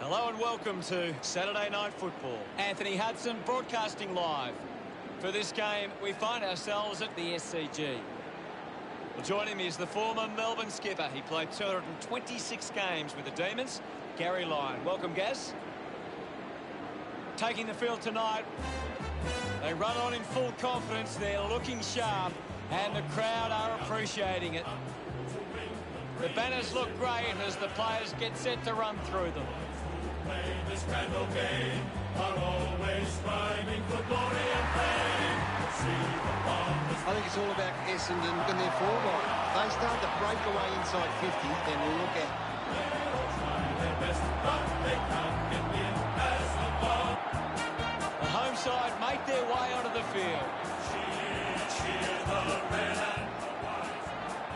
Hello and welcome to Saturday Night Football. Anthony Hudson broadcasting live. For this game, we find ourselves at the SCG. Well, joining me is the former Melbourne skipper. He played 226 games with the Demons, Gary Lyon. Welcome, Gaz. Taking the field tonight, they run on in full confidence. They're looking sharp, and the crowd are appreciating it. The banners look great as the players get set to run through them. This grand old game are always striving for glory and fame. I think it's all about Essendon and their forward line. If they start to break away inside 50, then look out. The home side make their way onto the field.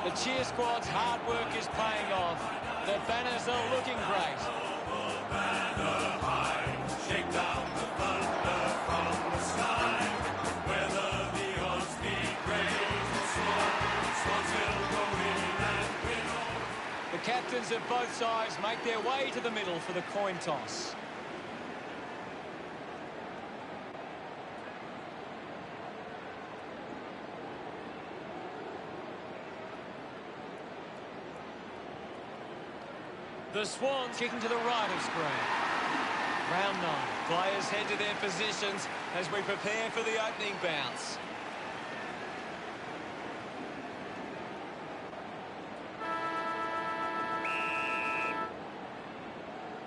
The cheer squad's hard work is paying off. The banners are looking great. Shake down the thunder from the sky. Whether the odds be great or small, Swans will go in and win all. The captains of both sides make their way to the middle for the coin toss. The Swans kicking to the right of screen. Round 9. Players head to their positions as we prepare for the opening bounce.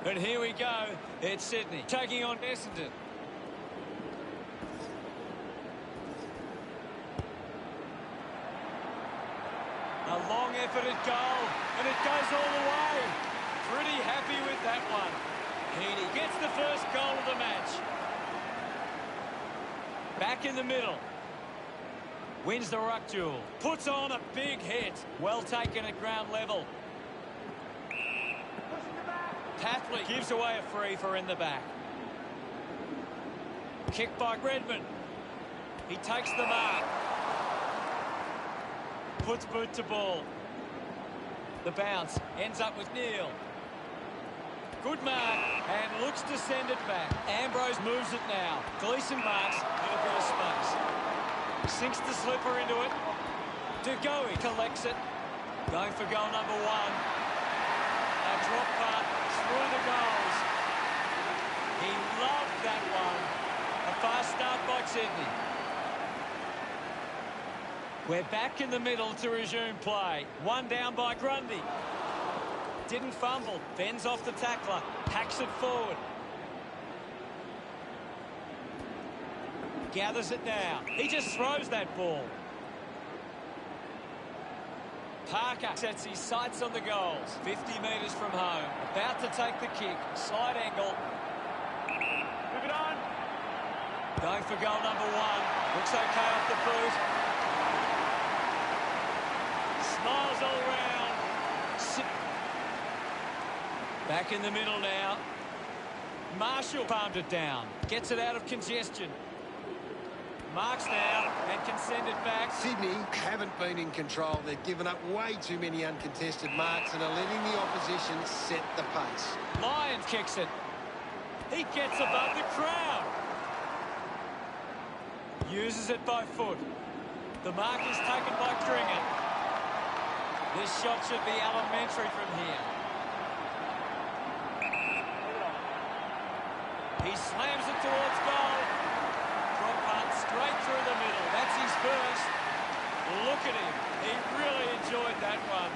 And here we go. It's Sydney taking on Essendon. A long efforted goal, and it goes all the way. Pretty happy with that one. Heaney gets the first goal of the match. Back in the middle. Wins the ruck duel. Puts on a big hit. Well taken at ground level. Taffley gives away a free for in the back. Kick by Redmond. He takes the mark. Puts boot to ball. The bounce ends up with Neal. Good mark, and looks to send it back. Ambrose moves it now. Gleeson marks in a bit of space. Sinks the slipper into it. Dugowie collects it. Going for goal number 1. A drop punt through the goals. He loved that one. A fast start by Sydney. We're back in the middle to resume play. One down by Grundy. Didn't fumble, bends off the tackler, hacks it forward. Gathers it now. He just throws that ball. Parker sets his sights on the goals. 50 metres from home. About to take the kick. Side angle. Move it on. Going for goal number 1. Looks okay off the boot. Smiles all round. Back in the middle now. Marshall palmed it down. Gets it out of congestion. Marks now and can send it back. Sydney haven't been in control. They've given up way too many uncontested marks and are letting the opposition set the pace. Lyons kicks it. He gets above the crowd. Uses it by foot. The mark is taken by Dringer. This shot should be elementary from here. He slams it towards goal. Drop punt straight through the middle. That's his first. Look at him. He really enjoyed that one.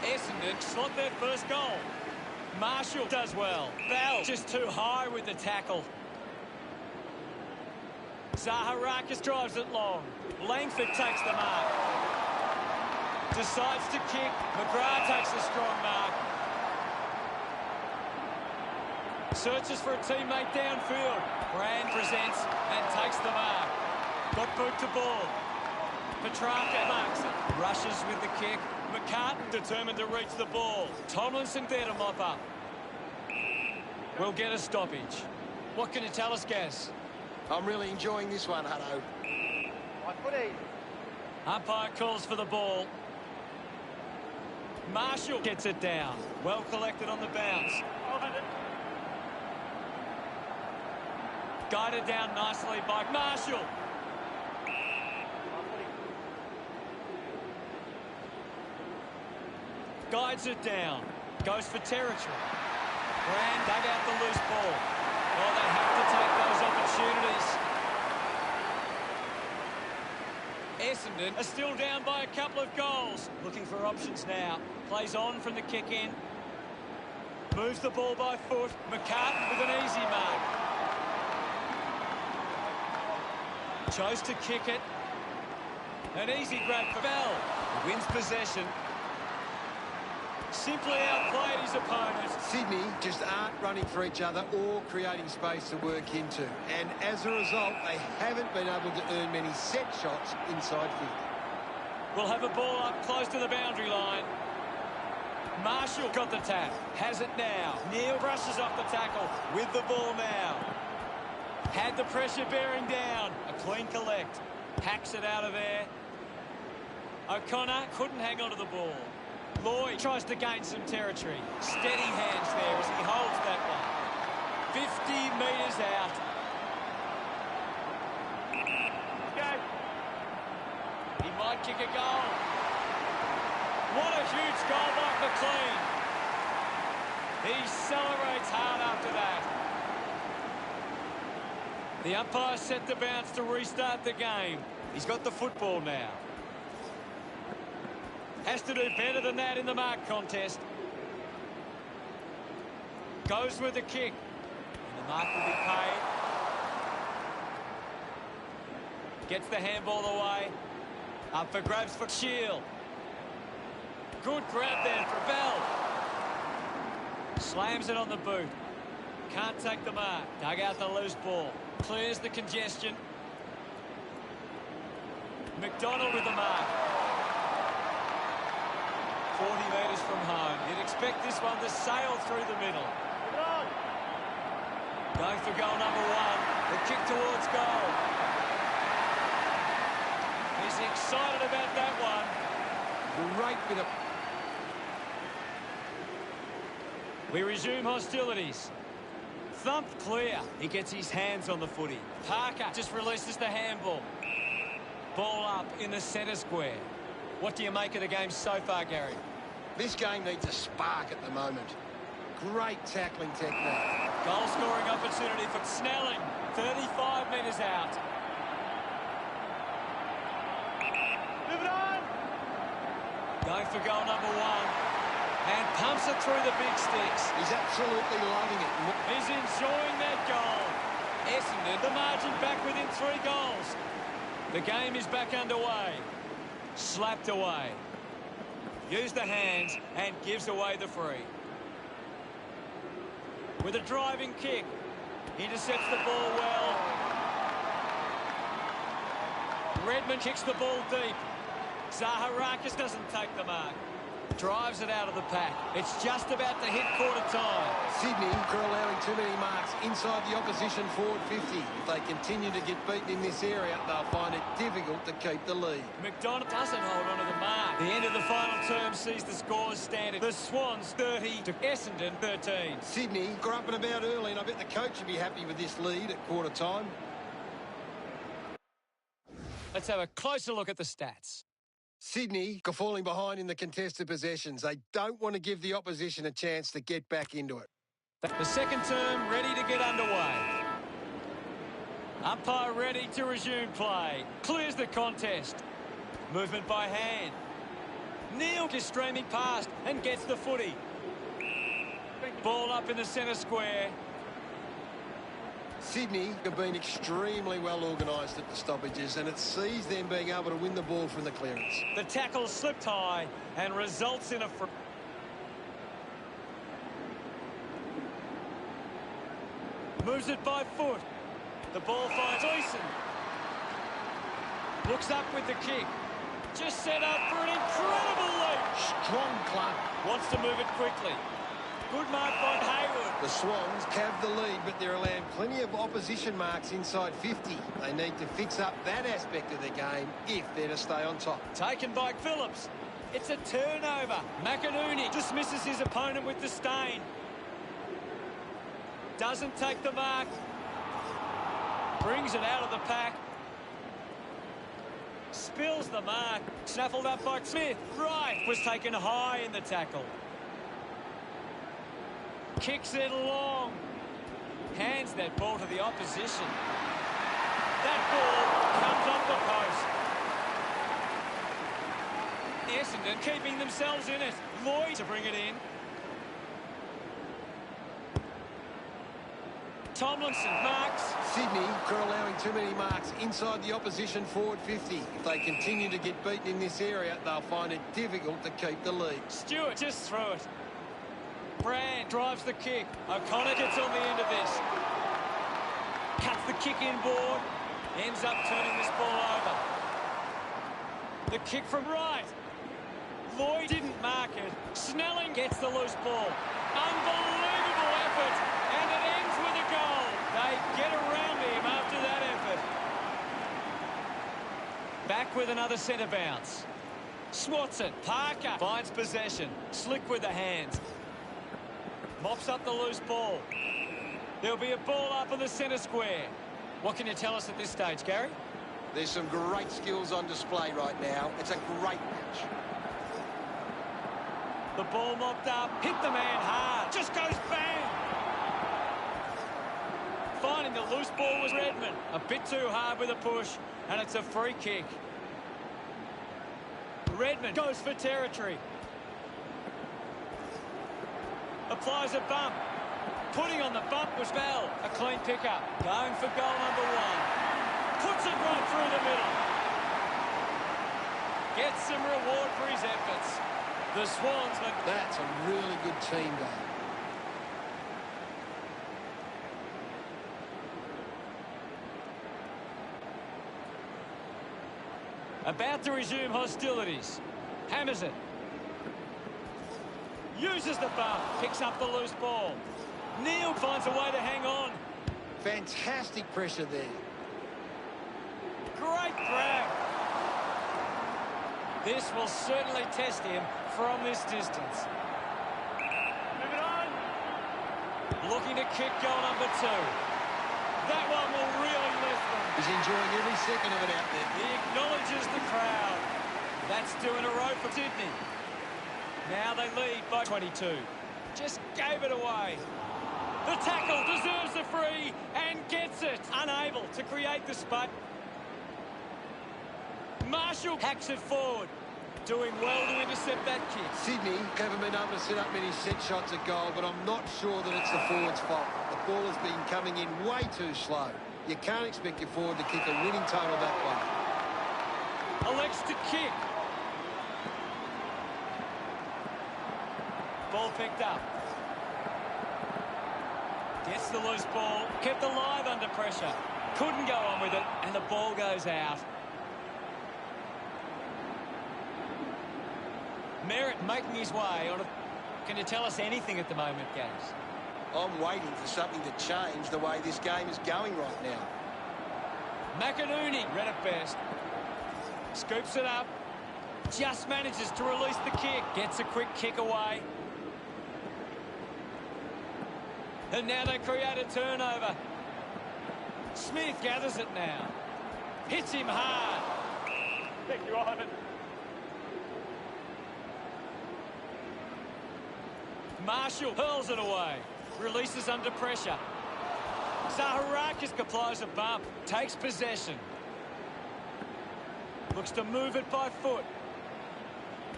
Essendon slot their first goal. Marshall does well. Bell just too high with the tackle. Zaharakis drives it long. Langford takes the mark. Decides to kick. McGrath takes a strong mark. Searches for a teammate downfield. Brand presents and takes the mark. Got boot to ball. Petrarca marks it. Rushes with the kick. McCartan determined to reach the ball. Tomlinson there to mop up. We'll get a stoppage. What can you tell us, Gaz? I'm really enjoying this one, Hutto. Umpire calls for the ball. Marshall gets it down. Well collected on the bounce. Guided down nicely by Marshall. Guides it down. Goes for territory. Brand dug out the loose ball. Oh, they have to take those opportunities. Essendon are still down by a couple of goals. Looking for options now. Plays on from the kick in. Moves the ball by foot. McCartan with an easy mark. Chose to kick it. An easy grab for Bell. He wins possession. Simply outplayed his opponent. Sydney just aren't running for each other or creating space to work into. And as a result, they haven't been able to earn many set shots inside 50. We'll have a ball up close to the boundary line. Marshall got the tap. Has it now. Neil brushes off the tackle with the ball now. Had the pressure bearing down. A clean collect. Hacks it out of there. O'Connor couldn't hang on to the ball. Lloyd tries to gain some territory. Steady hands there as he holds that one. 50 metres out. Go. He might kick a goal. What a huge goal by McLean. He celebrates hard after that. The umpire set the bounce to restart the game. He's got the football now. Has to do better than that in the mark contest. Goes with the kick. And the mark will be paid. Gets the handball away. Up for grabs for Shield. Good grab there for Bell. Slams it on the boot. Can't take the mark. Dug out the loose ball. Clears the congestion. McDonald with the mark. 40 metres from home. You'd expect this one to sail through the middle. Going for goal number one. The kick towards goal. He's excited about that one. Great bit of... We resume hostilities. Thump clear. He gets his hands on the footy. Parker just releases the handball. Ball up in the centre square. What do you make of the game so far, Gary? This game needs a spark at the moment. Great tackling technique. Goal-scoring opportunity for Snelling. 35 metres out. Move it on. Going for goal number one. And pumps it through the big sticks. He's absolutely loving it. He's enjoying that goal. Essendon, the margin back within 3 goals. The game is back underway. Slapped away. Used the hands and gives away the free. With a driving kick. Intercepts the ball well. Redmond kicks the ball deep. Zaharakis doesn't take the mark. Drives it out of the pack. It's just about to hit quarter time. Sydney are allowing too many marks inside the opposition forward 50. If they continue to get beaten in this area, they'll find it difficult to keep the lead. McDonald doesn't hold on to the mark. The end of the final term sees the scores standing. The Swans 30 to Essendon 13. Sydney got up and about early, and I bet the coach would be happy with this lead at quarter time. Let's have a closer look at the stats. Sydney are falling behind in the contested possessions. They don't want to give the opposition a chance to get back into it. The second term ready to get underway. Umpire ready to resume play. Clears the contest. Movement by hand. Neil is streaming past and gets the footy. Ball up in the centre square. Sydney have been extremely well organised at the stoppages, and it sees them being able to win the ball from the clearance. The tackle slipped high and results in a free. Moves it by foot. The ball finds Gleeson. Looks up with the kick. Just set up for an incredible leap. Strong club. Wants to move it quickly. Good mark by Hayward. The Swans have the lead, but they're allowing plenty of opposition marks inside 50. They need to fix up that aspect of their game if they're to stay on top. Taken by Phillips. It's a turnover. McInerney dismisses his opponent with disdain. Doesn't take the mark. Brings it out of the pack. Spills the mark. Snaffled up by Smith. Right was taken high in the tackle. Kicks it long. Hands that ball to the opposition. That ball comes off the post. Essendon keeping themselves in it. Lloyd to bring it in. Tomlinson marks. Sydney are allowing too many marks inside the opposition forward 50. If they continue to get beaten in this area, they'll find it difficult to keep the lead. Stewart just threw it. Brand drives the kick. O'Connor gets on the end of this. Cuts the kick inboard. Ends up turning this ball over. The kick from right. Lloyd didn't mark it. Snelling gets the loose ball. Unbelievable effort. And it ends with a goal. They get around him after that effort. Back with another centre bounce. Swatson. Parker finds possession. Slick with the hands. Mops up the loose ball. There'll be a ball up in the centre square. What can you tell us at this stage, Gary? There's some great skills on display right now. It's a great match. The ball mopped up. Hit the man hard. Just goes bang. Finding the loose ball was Redmond. A bit too hard with a push. And it's a free kick. Redmond goes for territory. Applies a bump. Putting on the bump was Bell. A clean pickup. Going for goal number 1. Puts it right through the middle. Gets some reward for his efforts. The Swans. That's a really good team goal. About to resume hostilities. Hammers it. Uses the bump. Picks up the loose ball. Neal finds a way to hang on. Fantastic pressure there. Great grab. This will certainly test him from this distance. Move it on. Looking to kick goal number 2. That one will really lift them. He's enjoying every second of it out there. He acknowledges the crowd. That's 2 in a row for Sydney. Now they lead by 22. Just gave it away. The tackle deserves a free and gets it. Unable to create the spot. Marshall hacks it forward. Doing well to intercept that kick. Sydney haven't been able to set up many set shots at goal, but I'm not sure that it's the forward's fault. The ball has been coming in way too slow. You can't expect your forward to kick a winning total that way. Elects to kick. Ball picked up. Gets the loose ball. Kept alive under pressure. Couldn't go on with it, and the ball goes out. Merritt making his way on a... Can you tell us anything at the moment, Gags? I'm waiting for something to change the way this game is going right now. McInerney read it best. Scoops it up. Just manages to release the kick. Gets a quick kick away. And now they create a turnover. Smith gathers it now. Hits him hard. Thank you, Ivan. Marshall hurls it away. Releases under pressure. Zaharakis applies a bump. Takes possession. Looks to move it by foot.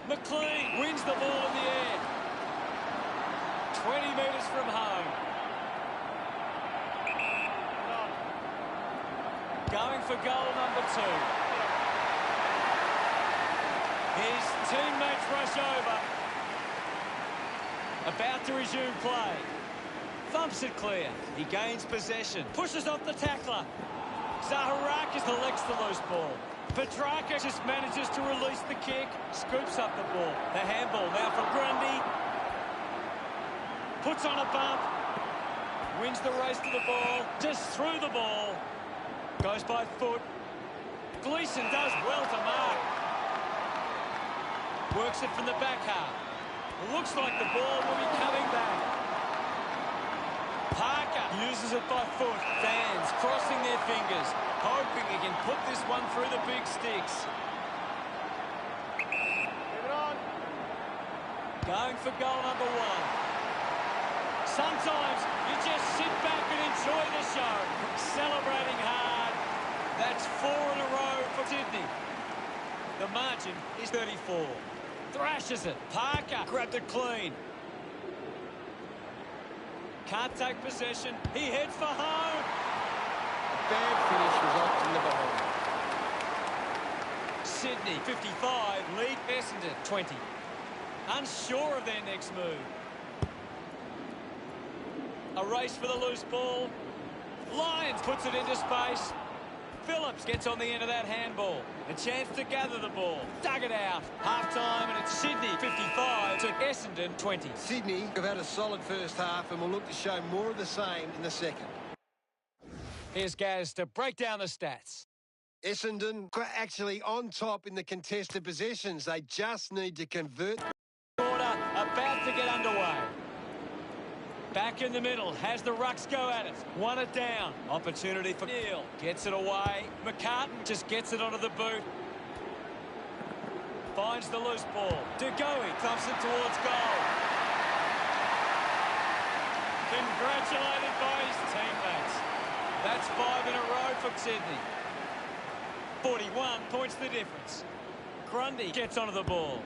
McLean wins the ball in the air. 20 metres from home. Going for goal number 2. His teammates rush over. About to resume play. Thumps it clear. He gains possession. Pushes off the tackler. Zaharakis collects the loose ball. Petrarca just manages to release the kick. Scoops up the ball. The handball now from Grundy. Puts on a bump. Wins the race to the ball. Just through the ball. Goes by foot. Gleeson does well to mark. Works it from the back half. Looks like the ball will be coming back. Parker Uses it by foot. Fans crossing their fingers, hoping he can put this one through the big sticks. Move it on. Going for goal number one. Sometimes you just sit back and enjoy the show. Celebrating hard. That's 4 in a row for Sydney. The margin is 34. Thrashes it. Parker grabbed it clean. Can't take possession. He heads for home. Bad finish results in the behind. Sydney 55 lead Essendon 20. Unsure of their next move. A race for the loose ball. Lyons puts it into space. Phillips gets on the end of that handball. A chance to gather the ball. Dug it out. Half-time, and it's Sydney 55 to Essendon 20. Sydney have had a solid first half and will look to show more of the same in the second. Here's Gaz to break down the stats. Essendon actually on top in the contested possessions. They just need to convert. Quarter about to get underway. Back in the middle, has the Rucks go at it. Won it down. Opportunity for Neil. Gets it away. McCartan just gets it onto the boot. Finds the loose ball. DeGoey thumps it towards goal. Congratulated by his teammates. That's 5 in a row for Sydney. 41 points the difference. Grundy gets onto the ball.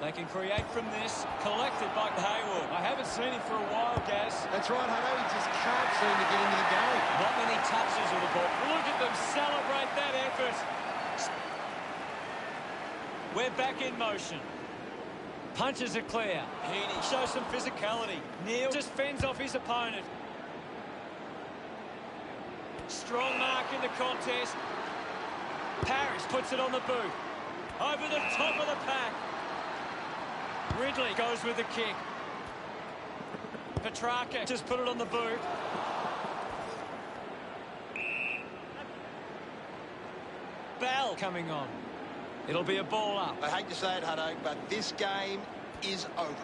They can create from this. Collected by Haywood. I haven't seen him for a while, Gaz. That's right, Hutto. He just can't seem to get into the game. Not many touches of the ball. Look at them celebrate that effort. We're back in motion. Punches are clear. Heaney shows some physicality. Neil just fends off his opponent. Strong mark in the contest. Parrish puts it on the boot. Over the top of the pack. Ridley goes with the kick. Petrarca just put it on the boot. Bell coming on. It'll be a ball up. I hate to say it, Hutto, but this game is over.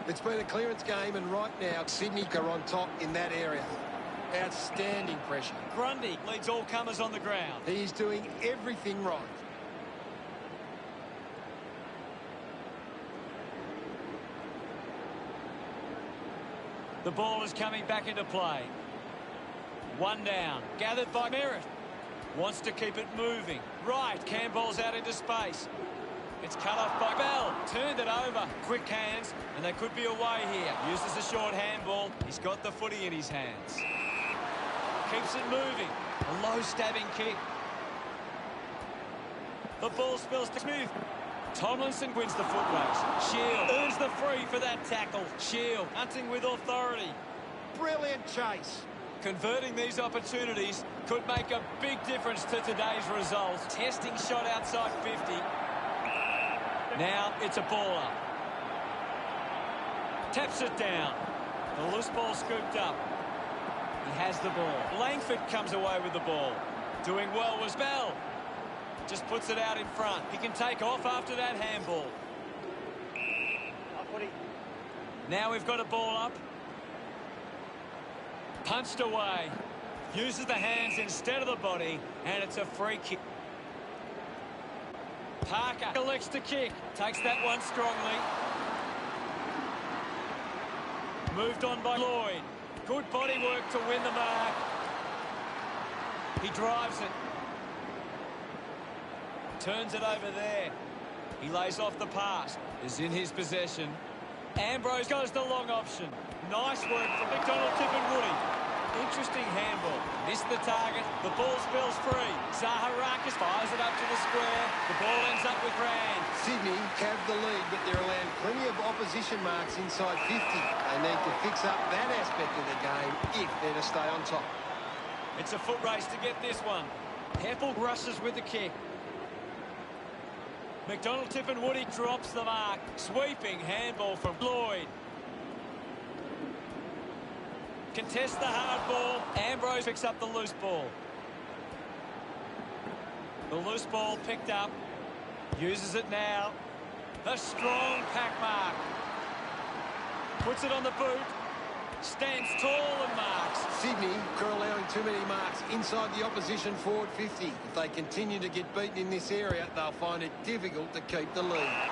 It's been a clearance game, and right now, Sydney are on top in that area. Outstanding pressure. Grundy leads all comers on the ground. He's doing everything right. The ball is coming back into play. One down. Gathered by Merritt. Wants to keep it moving. Right. Campbell's out into space. It's cut off by Bell. Turned it over. Quick hands. And they could be away here. Uses a short handball. He's got the footy in his hands. Keeps it moving. A low stabbing kick. The ball spills to Smith. Tomlinson wins the foot race. Shield earns the free for that tackle. Shield hunting with authority. Brilliant chase. Converting these opportunities could make a big difference to today's result. Testing shot outside 50. Now it's a ball up. Taps it down. The loose ball scooped up. He has the ball. Langford comes away with the ball. Doing well was Bell. Just puts it out in front. He can take off after that handball. Now we've got a ball up. Punched away. Uses the hands instead of the body, and it's a free kick. Parker elects to kick. Takes that one strongly. Moved on by Lloyd. Good body work to win the mark. He drives it. Turns it over there. He lays off the pass. Is in his possession. Ambrose goes the long option. Nice work from McDonald, Tip and Woody. Interesting handball. Missed the target. The ball spills free. Zaharakis fires it up to the square. The ball ends up with Rand. Sydney have the lead, but they're allowed plenty of opposition marks inside 50. They need to fix up that aspect of the game if they're to stay on top. It's a foot race to get this one. Heppel rushes with the kick. McDonald, Tip and Woody drops the mark. Sweeping handball from Lloyd. Contest the hard ball. Ambrose picks up the loose ball. The loose ball picked up. Uses it now. A strong pack mark. Puts it on the boot. Stands tall and marks. Sydney are allowing too many marks inside the opposition forward 50. If they continue to get beaten in this area, they'll find it difficult to keep the lead.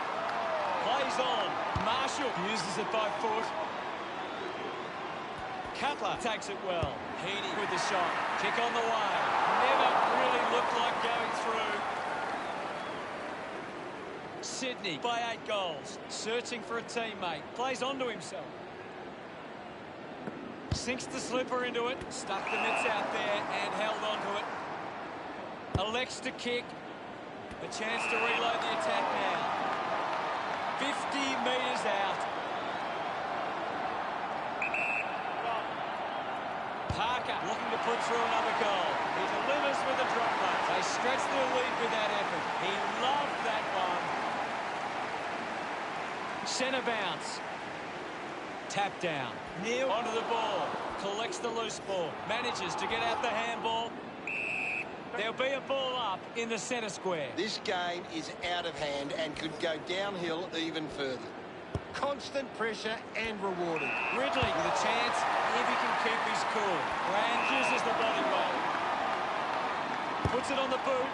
Plays on. Marshall uses it by foot. Cutler takes it well. Heaney with the shot. Kick on the way. Never really looked like going through. Sydney by 8 goals. Searching for a teammate. Plays onto himself. Sinks the slipper into it. Stuck the mitts out there and held onto it. Elects to kick. A chance to reload the attack now. 50 metres out. Parker looking to put through another goal. He delivers with a drop punt. They stretch their lead with that effort. He loved that one. Centre bounce. Tap down. Neil onto the ball. Collects the loose ball. Manages to get out the handball. There'll be a ball up in the centre square. This game is out of hand and could go downhill even further. Constant pressure and rewarded. Ridley with a chance if he can keep his cool. Brand uses the body well. Puts it on the boot.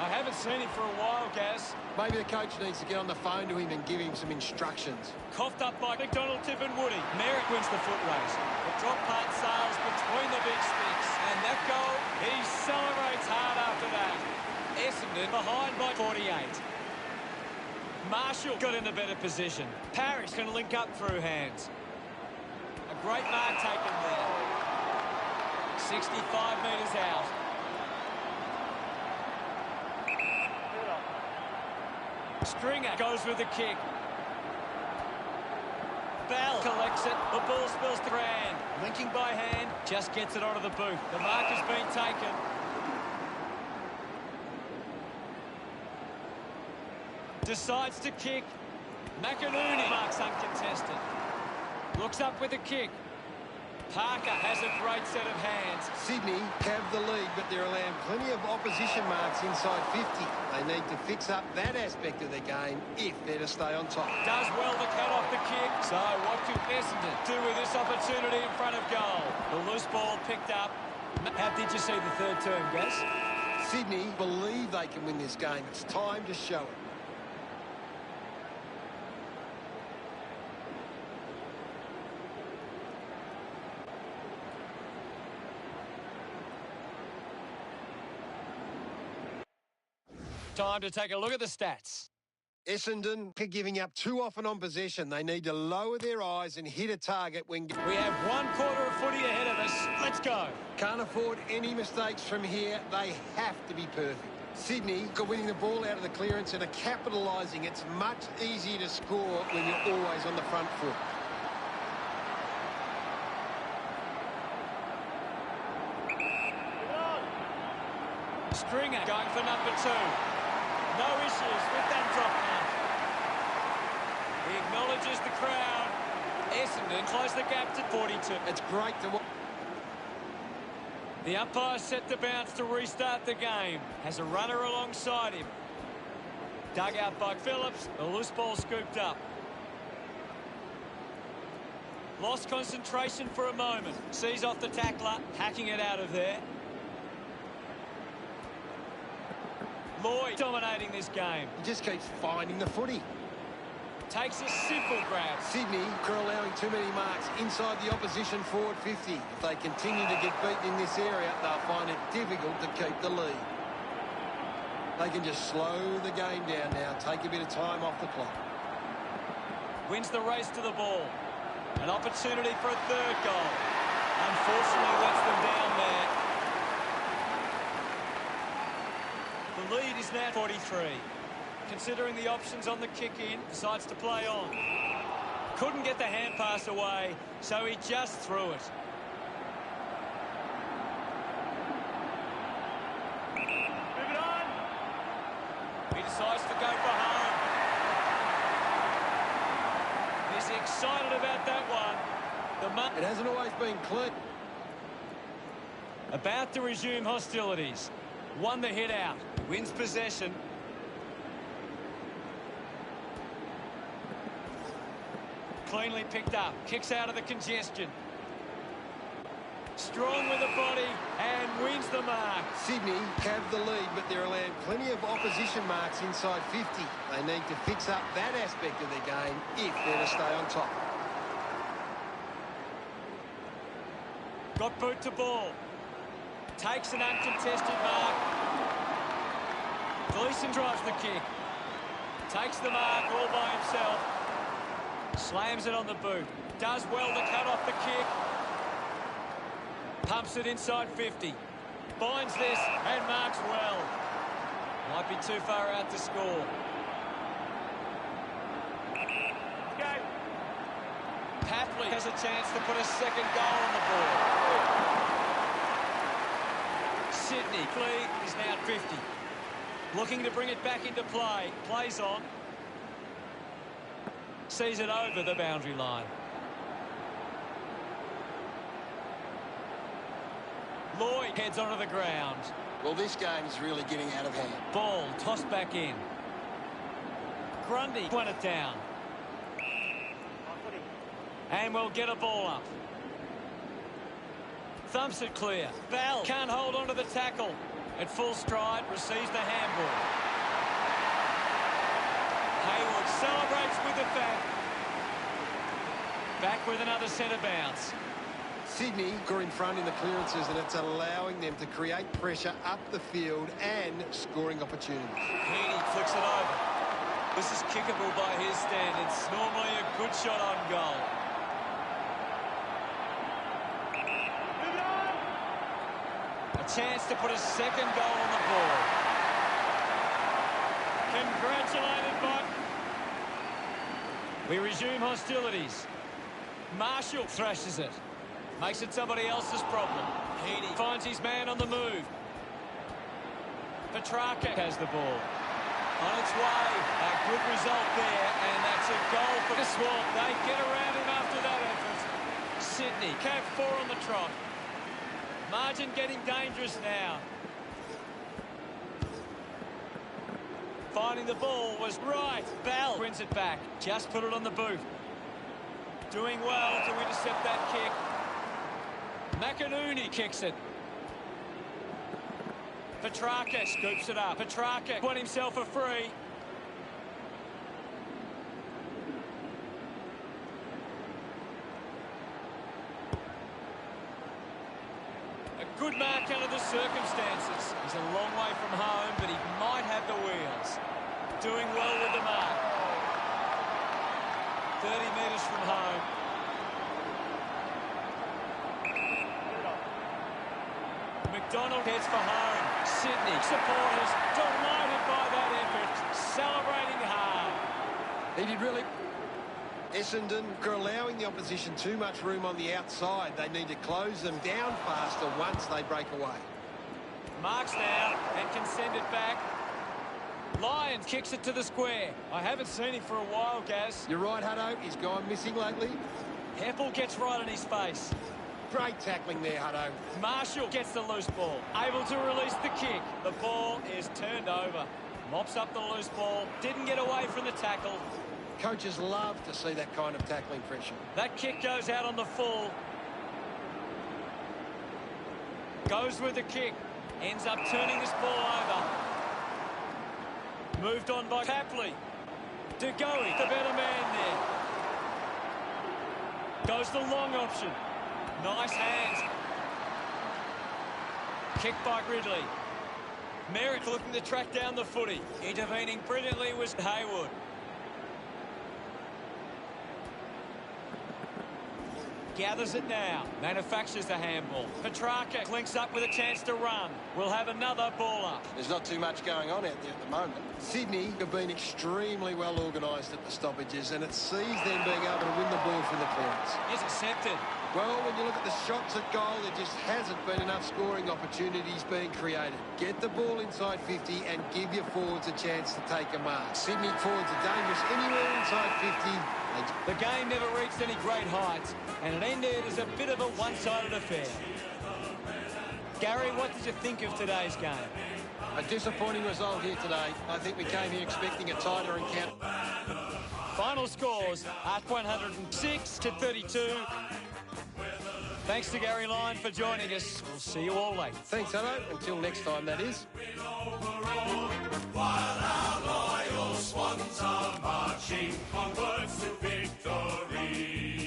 I haven't seen him for a while, Gaz. Maybe the coach needs to get on the phone to him and give him some instructions. Coughed up by McDonald, Tip and Woody. Merrick wins the foot race. The drop punt sails between the big sticks. And that goal, he celebrates hard after that. Essendon behind by 48. Marshall got in a better position. Parrish can link up through hands. A great mark taken there. 65 metres out. Stringer goes with the kick. Bell collects it. The ball spills to Grand. Linking by hand. Just gets it onto the boot. The mark has been taken. Decides to kick. McInerney marks uncontested. Looks up with a kick. Parker has a great set of hands. Sydney have the lead, but they're allowing plenty of opposition marks inside 50. They need to fix up that aspect of their game if they're to stay on top. Does well to cut off the kick. So what can Essendon do with this opportunity in front of goal? The loose ball picked up. How did you see the third term, Gaz? Sydney believe they can win this game. It's time to show it. Time to take a look at the stats. Essendon are giving up too often on possession. They need to lower their eyes and hit a target when... We have 1 quarter of footy ahead of us. Let's go. Can't afford any mistakes from here. They have to be perfect. Sydney are winning the ball out of the clearance and are capitalising. It's much easier to score when you're always on the front foot. Stringer going for number 2. No issues with that drop punt. He acknowledges the crowd. Essendon close the gap to 42. It's great to watch. The umpire set the bounce to restart the game. Has a runner alongside him. Dug out by Phillips. The loose ball scooped up. Lost concentration for a moment. Sees off the tackler. Hacking it out of there. Lloyd dominating this game. He just keeps finding the footy. Takes a simple grab. Sydney are allowing too many marks inside the opposition forward 50. If they continue to get beaten in this area, they'll find it difficult to keep the lead. They can just slow the game down now, take a bit of time off the clock. Wins the race to the ball. An opportunity for a third goal. Unfortunately lets them down there. The lead is now 43. Considering the options on the kick-in, decides to play on. Couldn't get the hand pass away, so he just threw it. Move it on. He decides to go for home. He's excited about that one. It hasn't always been clean. About to resume hostilities. Won the hit out. Wins possession. Cleanly picked up. Kicks out of the congestion. Strong with the body and wins the mark. Sydney have the lead, but they're allowed plenty of opposition marks inside 50. They need to fix up that aspect of their game if they're to stay on top. Got boot to ball. Takes an uncontested mark. Gleeson drives the kick. Takes the mark all by himself. Slams it on the boot. Does well to cut off the kick. Pumps it inside 50. Binds this and marks well. Might be too far out to score. Papley has a chance to put a second goal on the board. Sydney lead is now 50. Looking to bring it back into play. Plays on. Sees it over the boundary line. Lloyd heads onto the ground. Well, this game is really getting out of hand. Ball tossed back in. Grundy won it down. And we'll get a ball up. Thumps it clear. Bell can't hold on to the tackle. At full stride, receives the handball. Hayward celebrates with the bat. Back with another centre bounce. Sydney are in front in the clearances, and it's allowing them to create pressure up the field and scoring opportunities. Heaney flicks it over. This is kickable by his standards. Normally a good shot on goal. A chance to put a second goal on the board. Congratulated by... We resume hostilities. Marshall thrashes it. Makes it somebody else's problem. Heaney finds his man on the move. Petrarca has the ball. On its way. A good result there, and that's a goal for the Swans. They get around him after that effort. Sydney, Cav 4 on the trot. Margin getting dangerous now. Finding the ball was right. Bell wins it back. Just put it on the boot. Doing well to intercept that kick. McInerney kicks it. Petrarca scoops it up. Petrarca won himself a free. A good mark under the circumstances. He's a long way from home, but he might have the wheels. Doing well with the mark. 30 metres from home. McDonald heads for home. Sydney supporters delighted by that effort, celebrating hard. He did really... Essendon are allowing the opposition too much room on the outside. They need to close them down faster once they break away. Marks now and can send it back. Lyons kicks it to the square. I haven't seen him for a while, Gaz. You're right, Hutto. He's gone missing lately. Heppel gets right in his face. Great tackling there, Hutto. Marshall gets the loose ball. Able to release the kick. The ball is turned over. Mops up the loose ball. Didn't get away from the tackle. Coaches love to see that kind of tackling pressure. That kick goes out on the full. Goes with the kick. Ends up turning this ball over. Moved on by Papley. DeGoey, the better man there. Goes the long option. Nice hands. Kick by Ridley. Merrick looking to track down the footy. Intervening brilliantly was Hayward. Gathers it now. Manufactures the handball. Petrarca links up with a chance to run. We'll have another ball up. There's not too much going on out there at the moment. Sydney have been extremely well organised at the stoppages, and it sees them being able to win the ball from the clearance. Intercepted. Well, when you look at the shots at goal, there just hasn't been enough scoring opportunities being created. Get the ball inside 50 and give your forwards a chance to take a mark. Sydney forwards are dangerous anywhere inside 50. The game never reached any great heights, and it ended as a bit of a one-sided affair. Gary, what did you think of today's game? A disappointing result here today. I think we came here expecting a tighter encounter. Final scores at 106-32. Thanks to Gary Lyon for joining us. We'll see you all later. Thanks, Hello. Until next time, that is. While our loyal Swans are marching onwards to victory.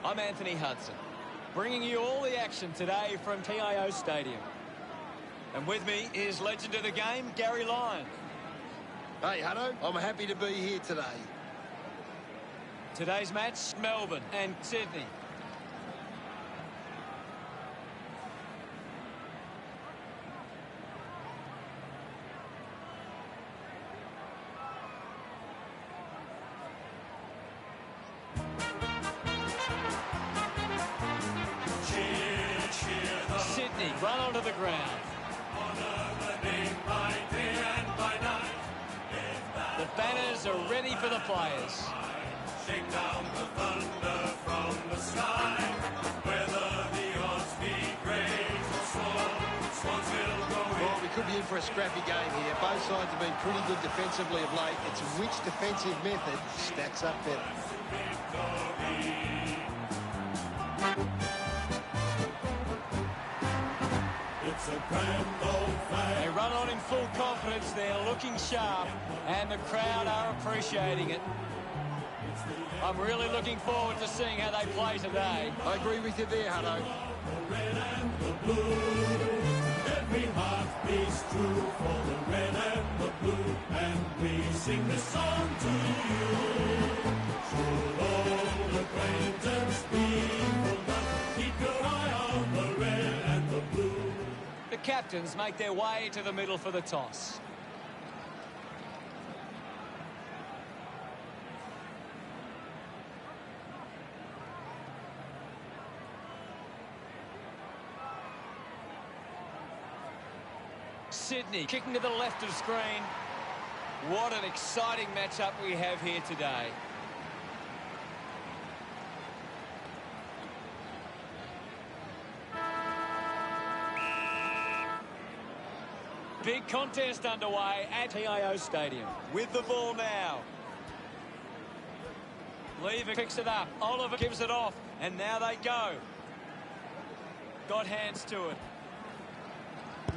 I'm Anthony Hudson, bringing you all the action today from TIO Stadium. And with me is legend of the game, Gary Lyon. Hey, Hutto, I'm happy to be here today. Today's match, Melbourne and Sydney. Sydney run onto the ground. The banners are ready for the players. Shake down the thunder from the sky. Whether the odds be great or small, Swans will go in. Well, we could be in for a scrappy game here. Both sides have been pretty good defensively of late. It's which defensive method stacks up better. It's a grand old flag. They run on in full confidence. They're looking sharp, and the crowd are appreciating it. I'm really looking forward to seeing how they play today. I agree with you there, Hutto. The red and the blue. Every heart beats true for the red and the blue. And we sing this song to you. Should old acquaintance be forgotten, keep your eye on the red and the blue. The captains make their way to the middle for the toss. Sydney kicking to the left of screen. What an exciting matchup we have here today. Big contest underway at TIO Stadium. With the ball now. Lever picks it up. Oliver gives it off. And now they go. Got hands to it.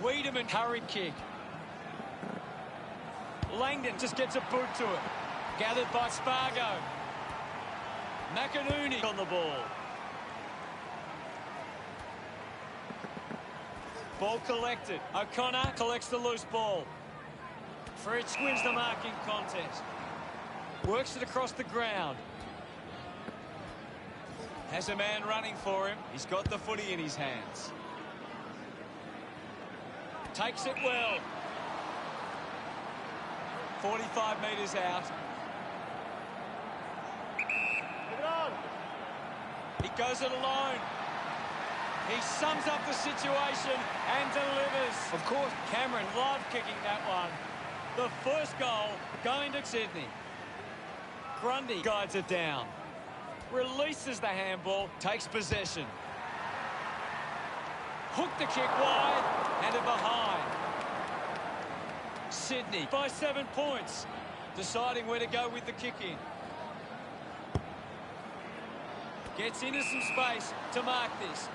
Wiedemann hurried kick. Langdon just gets a boot to it. Gathered by Spargo. McInerney on the ball. Ball collected. O'Connor collects the loose ball. Fritz wins the marking contest. Works it across the ground. Has a man running for him. He's got the footy in his hands. Takes it well. 45 metres out. He goes it alone. He sums up the situation and delivers. Of course. Cameron loved kicking that one. The first goal going to Sydney. Grundy guides it down. Releases the handball, takes possession. Hooked the kick wide and a behind. Sydney by 7 points. Deciding where to go with the kick in. Gets into some space to mark this.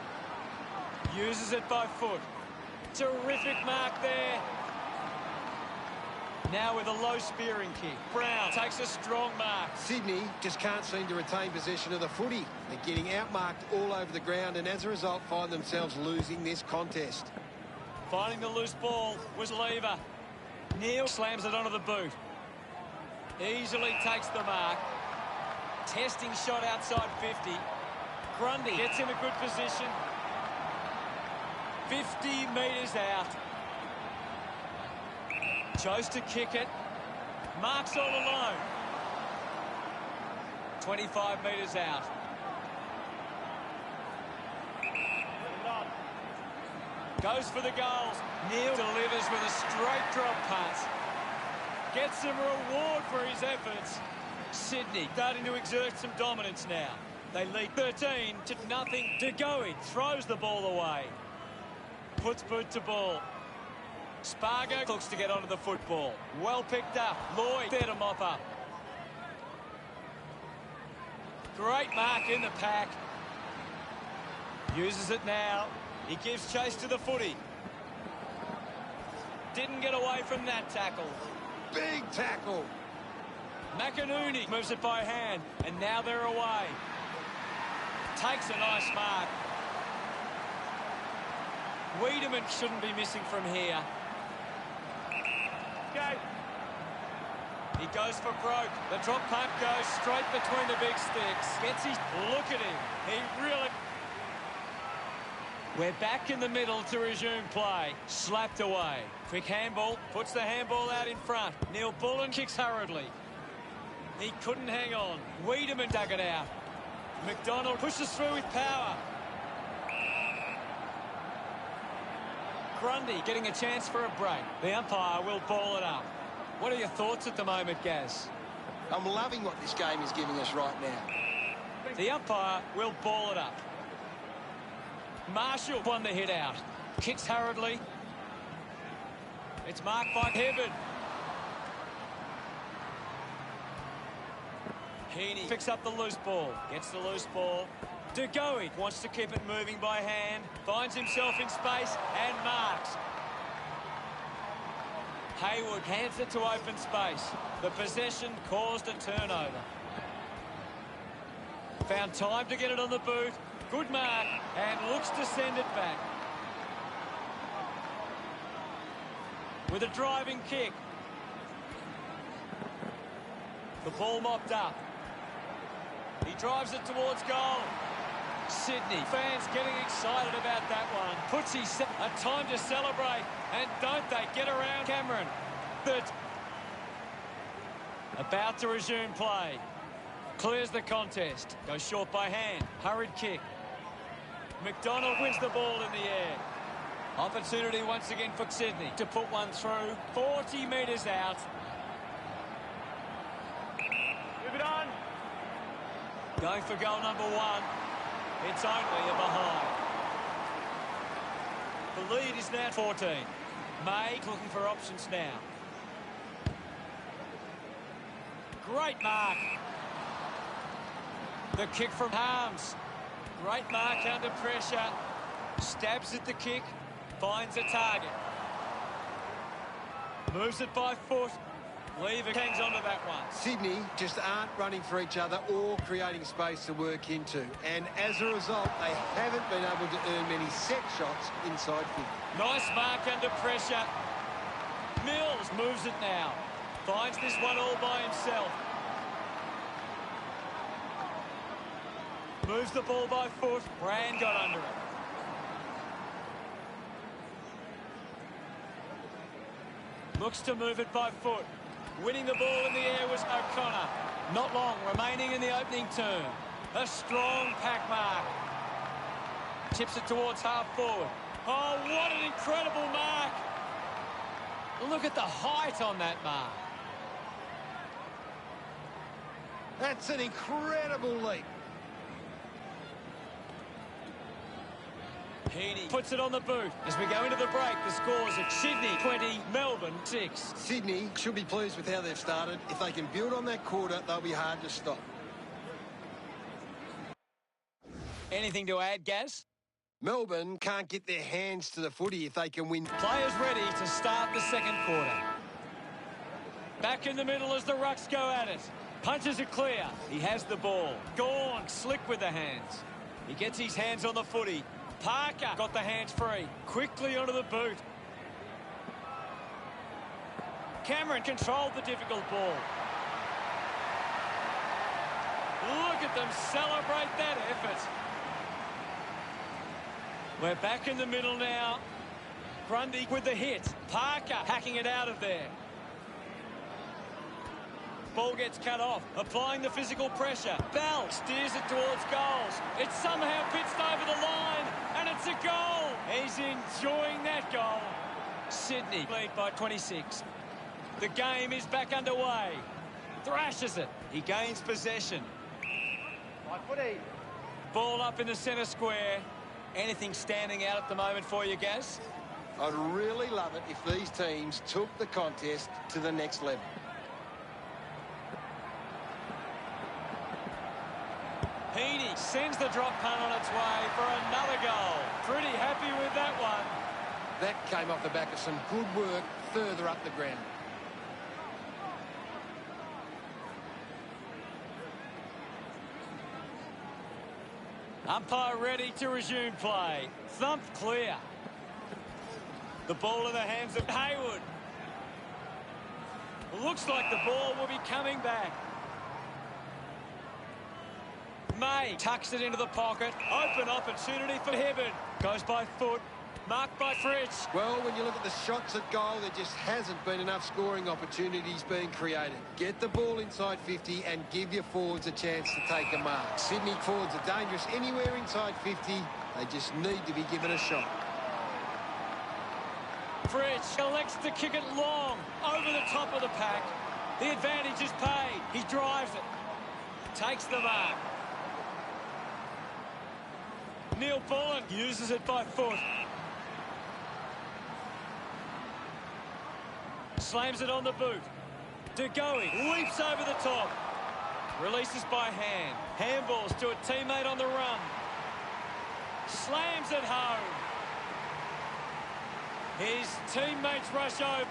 Uses it by foot. Terrific mark there. Now with a low spearing kick. Brown takes a strong mark. Sydney just can't seem to retain possession of the footy. They're getting outmarked all over the ground and as a result find themselves losing this contest. Finding the loose ball was Lever. Neal slams it onto the boot. Easily takes the mark. Testing shot outside 50. Grundy gets in a good position. 50 metres out. Chose to kick it. Marks all alone. 25 metres out. Goes for the goals. Neal delivers with a straight drop pass. Gets some reward for his efforts. Sydney starting to exert some dominance now. They lead 13 to nothing to go. He throws the ball away. Puts boot to ball. Spargo looks to get onto the football. Well picked up. Lloyd there to mop up. Great mark in the pack. Uses it now. He gives chase to the footy. Didn't get away from that tackle. Big tackle. McInerney moves it by hand, and now they're away. Takes a nice mark. Wiedemann shouldn't be missing from here. Go. He goes for broke. The drop punt goes straight between the big sticks. Gets his... Look at him. He really... We're back in the middle to resume play. Slapped away. Quick handball. Puts the handball out in front. Neil Bullen kicks hurriedly. He couldn't hang on. Wiedemann dug it out. McDonald pushes through with power. Grundy getting a chance for a break. The umpire will ball it up. What are your thoughts at the moment, Gaz? I'm loving what this game is giving us right now. The umpire will ball it up. Marshall won the hit out. Kicks hurriedly. It's marked by Hibbard. Heaney picks up the loose ball. Gets the loose ball. De Goey wants to keep it moving by hand. Finds himself in space and marks. Hayward hands it to open space. The possession caused a turnover. Found time to get it on the boot. Good mark and looks to send it back. With a driving kick. The ball mopped up. He drives it towards goal. Sydney fans getting excited about that one. Puts his a time to celebrate. And don't they get around Cameron. But about to resume play. Clears the contest. Goes short by hand. Hurried kick. McDonald wins the ball in the air. Opportunity once again for Sydney to put one through. 40 metres out. Move it on. Going for goal number one. It's only a behind. The lead is now 14. May looking for options now. Great mark. The kick from Harms. Great mark under pressure. Stabs at the kick. Finds a target. Moves it by foot. Lever hangs onto that one. Sydney just aren't running for each other or creating space to work into. And as a result, they haven't been able to earn many set shots inside 50. Nice mark under pressure. Mills moves it now. Finds this one all by himself. Moves the ball by foot. Brand got under it. Looks to move it by foot. Winning the ball in the air was O'Connor. Not long remaining in the opening turn. A strong pack mark. Tips it towards half forward. Oh, what an incredible mark. Look at the height on that mark. That's an incredible leap. Heaney puts it on the boot. As we go into the break, the scores are Sydney 20, Melbourne 6. Sydney should be pleased with how they've started. If they can build on that quarter, they'll be hard to stop. Anything to add, Gaz? Melbourne can't get their hands to the footy if they can win. Players ready to start the second quarter. Back in the middle as the Rucks go at it. Punches it clear. He has the ball. Gawn, slick with the hands. He gets his hands on the footy. Parker got the hands free. Quickly onto the boot. Cameron controlled the difficult ball. Look at them celebrate that effort. We're back in the middle now. Grundy with the hit. Parker hacking it out of there. Ball gets cut off, applying the physical pressure. Bell steers it towards goals. It somehow pitched over the line, and it's a goal. He's enjoying that goal. Sydney lead by 26. The game is back underway. Thrashes it. He gains possession. Ball up in the centre square. Anything standing out at the moment for you, Gaz? I'd really love it if these teams took the contest to the next level. Heaney sends the drop punt on its way for another goal. Pretty happy with that one. That came off the back of some good work further up the ground. Umpire ready to resume play. Thumped clear. The ball in the hands of Hayward. Looks like the ball will be coming back. May tucks it into the pocket. Open opportunity for Hibbard. Goes by foot. Marked by Fritsch. Well, when you look at the shots at goal, there just hasn't been enough scoring opportunities being created. Get the ball inside 50 and give your forwards a chance to take a mark. Sydney forwards are dangerous anywhere inside 50. They just need to be given a shot. Fritsch elects to kick it long over the top of the pack. The advantage is paid. He drives it. Takes the mark. Neil Bullen uses it by foot. Slams it on the boot. DeGoey leaps over the top. Releases by hand. Handballs to a teammate on the run. Slams it home. His teammates rush over.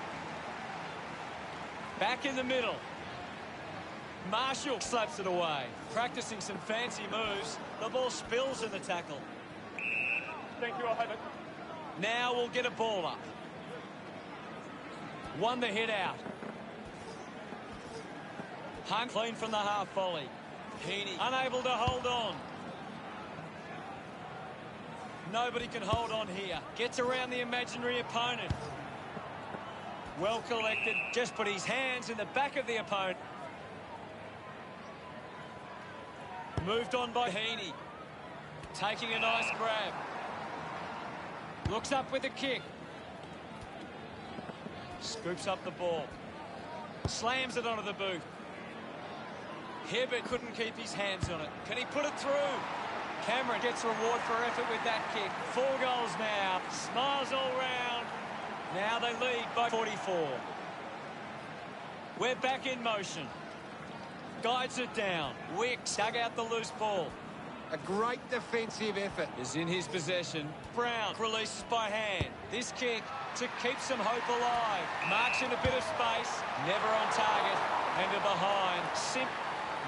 Back in the middle. Marshall slaps it away. Practicing some fancy moves. The ball spills in the tackle. Thank you, I'll have it. Now we'll get a ball up. Won the hit out. Hung clean from the half volley. Heaney unable to hold on. Nobody can hold on here. Gets around the imaginary opponent. Well collected. Just put his hands in the back of the opponent. Moved on by Heaney. Taking a nice grab. Looks up with a kick. Scoops up the ball. Slams it onto the boot. Hibbert couldn't keep his hands on it. Can he put it through? Cameron gets reward for effort with that kick. 4 goals now. Smiles all round. Now they lead by 44. We're back in motion. Guides it down. Wicks dug out the loose ball. A great defensive effort. Is in his possession. Brown releases by hand. This kick to keep some hope alive. Marks in a bit of space. Never on target. And to behind.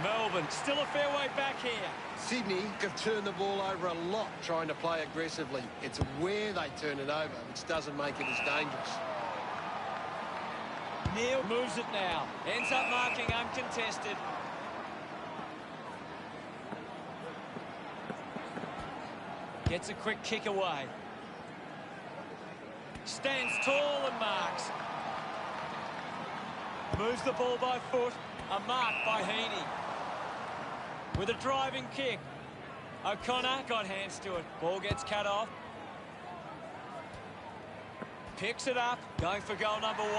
Melbourne still a fair way back here. Sydney have turned the ball over a lot trying to play aggressively. It's where they turn it over which doesn't make it as dangerous. Neil moves it now. Ends up marking uncontested. Gets a quick kick away. Stands tall and marks. Moves the ball by foot. A mark by Heaney. With a driving kick. O'Connor got hands to it. Ball gets cut off. Picks it up. Going for goal number 1.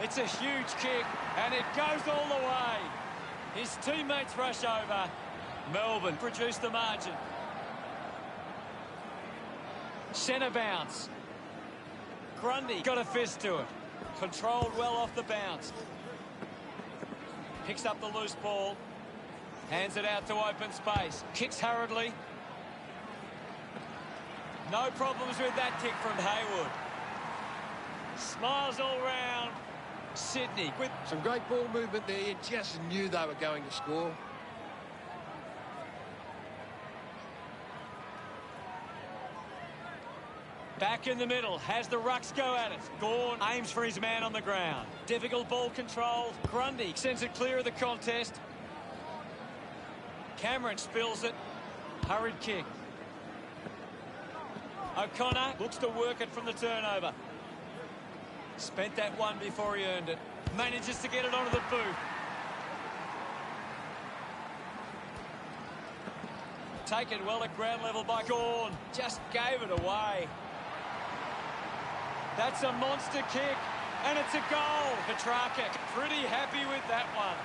It's a huge kick. And it goes all the way. His teammates rush over. Melbourne produced the margin. Centre bounce. Grundy got a fist to it. Controlled well off the bounce. Picks up the loose ball. Hands it out to open space. Kicks hurriedly. No problems with that kick from Hayward. Smiles all round. Sydney with some great ball movement there. You just knew they were going to score. Back in the middle, has the rucks go at it. Gawn aims for his man on the ground. Difficult ball control. Grundy sends it clear of the contest. Cameron spills it. Hurried kick. O'Connor looks to work it from the turnover. Spent that one before he earned it. Manages to get it onto the boot. Taken well at ground level by Gawn. Just gave it away. That's a monster kick, and it's a goal. Petrarca pretty happy with that one.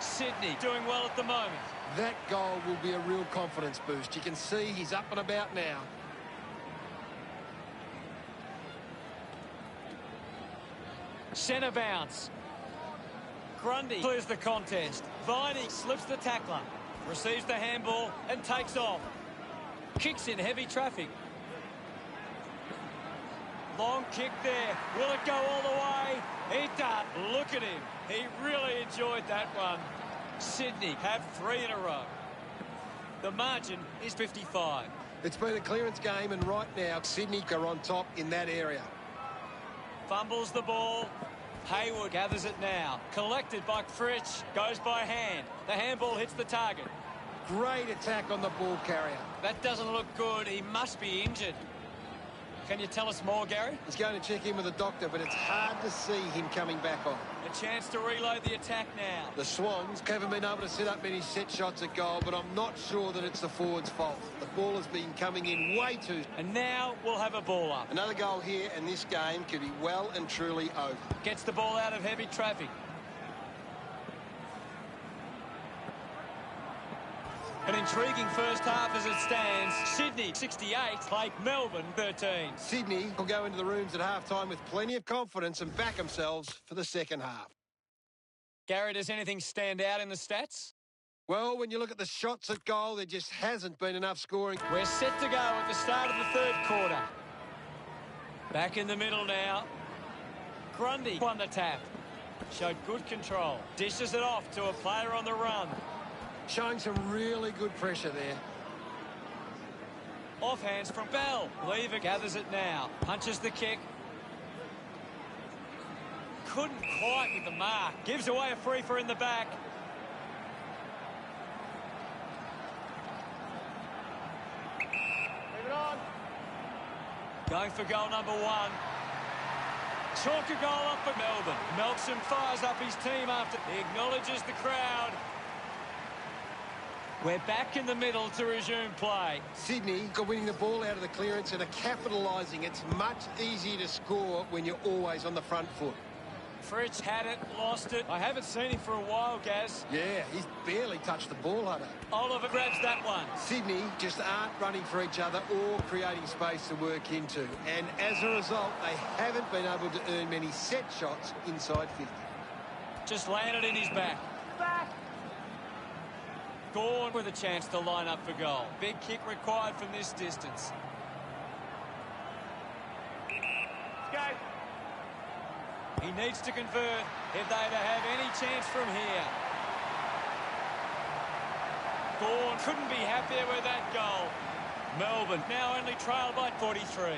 Sydney doing well at the moment. That goal will be a real confidence boost. You can see he's up and about now. Centre bounce. Grundy clears the contest. Viney slips the tackler. Receives the handball and takes off. Kicks in heavy traffic. Long kick there. Will it go all the way? It does. Look at him. He really enjoyed that one. Sydney have 3 in a row. The margin is 55. It's been a clearance game, and right now, Sydney are on top in that area. Fumbles the ball. Hayward gathers it now. Collected by Fritsch. Goes by hand. The handball hits the target. Great attack on the ball carrier. That doesn't look good. He must be injured. Can you tell us more, Gary? He's going to check in with the doctor, but it's hard to see him coming back on. A chance to reload the attack now. The Swans haven't been able to set up many set shots at goal, but I'm not sure that it's the forward's fault. The ball has been coming in way too... And now we'll have a ball up. Another goal here, and this game could be well and truly over. Gets the ball out of heavy traffic. An intriguing first half as it stands. Sydney 68, play Melbourne 13. Sydney will go into the rooms at half-time with plenty of confidence and back themselves for the second half. Gary, does anything stand out in the stats? Well, when you look at the shots at goal, there just hasn't been enough scoring. We're set to go at the start of the third quarter. Back in the middle now. Grundy won the tap. Showed good control. Dishes it off to a player on the run. Showing some really good pressure there. Offhands from Bell. Lever gathers it now. Punches the kick. Couldn't quite with the mark. Gives away a free for in the back. Leave it on. Going for goal number one. Chalk a goal up for Melbourne. Melksham fires up his team after he acknowledges the crowd. We're back in the middle to resume play. Sydney are winning the ball out of the clearance and are capitalising. It's much easier to score when you're always on the front foot. Fritsch had it, lost it. I haven't seen him for a while, Gaz. Yeah, he's barely touched the ball, Hutto. Oliver grabs that one. Sydney just aren't running for each other or creating space to work into. And as a result, they haven't been able to earn many set shots inside 50. Just landed in his back. Back. Gorn with a chance to line up for goal. Big kick required from this distance. Escape. He needs to convert if they to have any chance from here. Gorn couldn't be happier with that goal. Melbourne now only trailed by 43.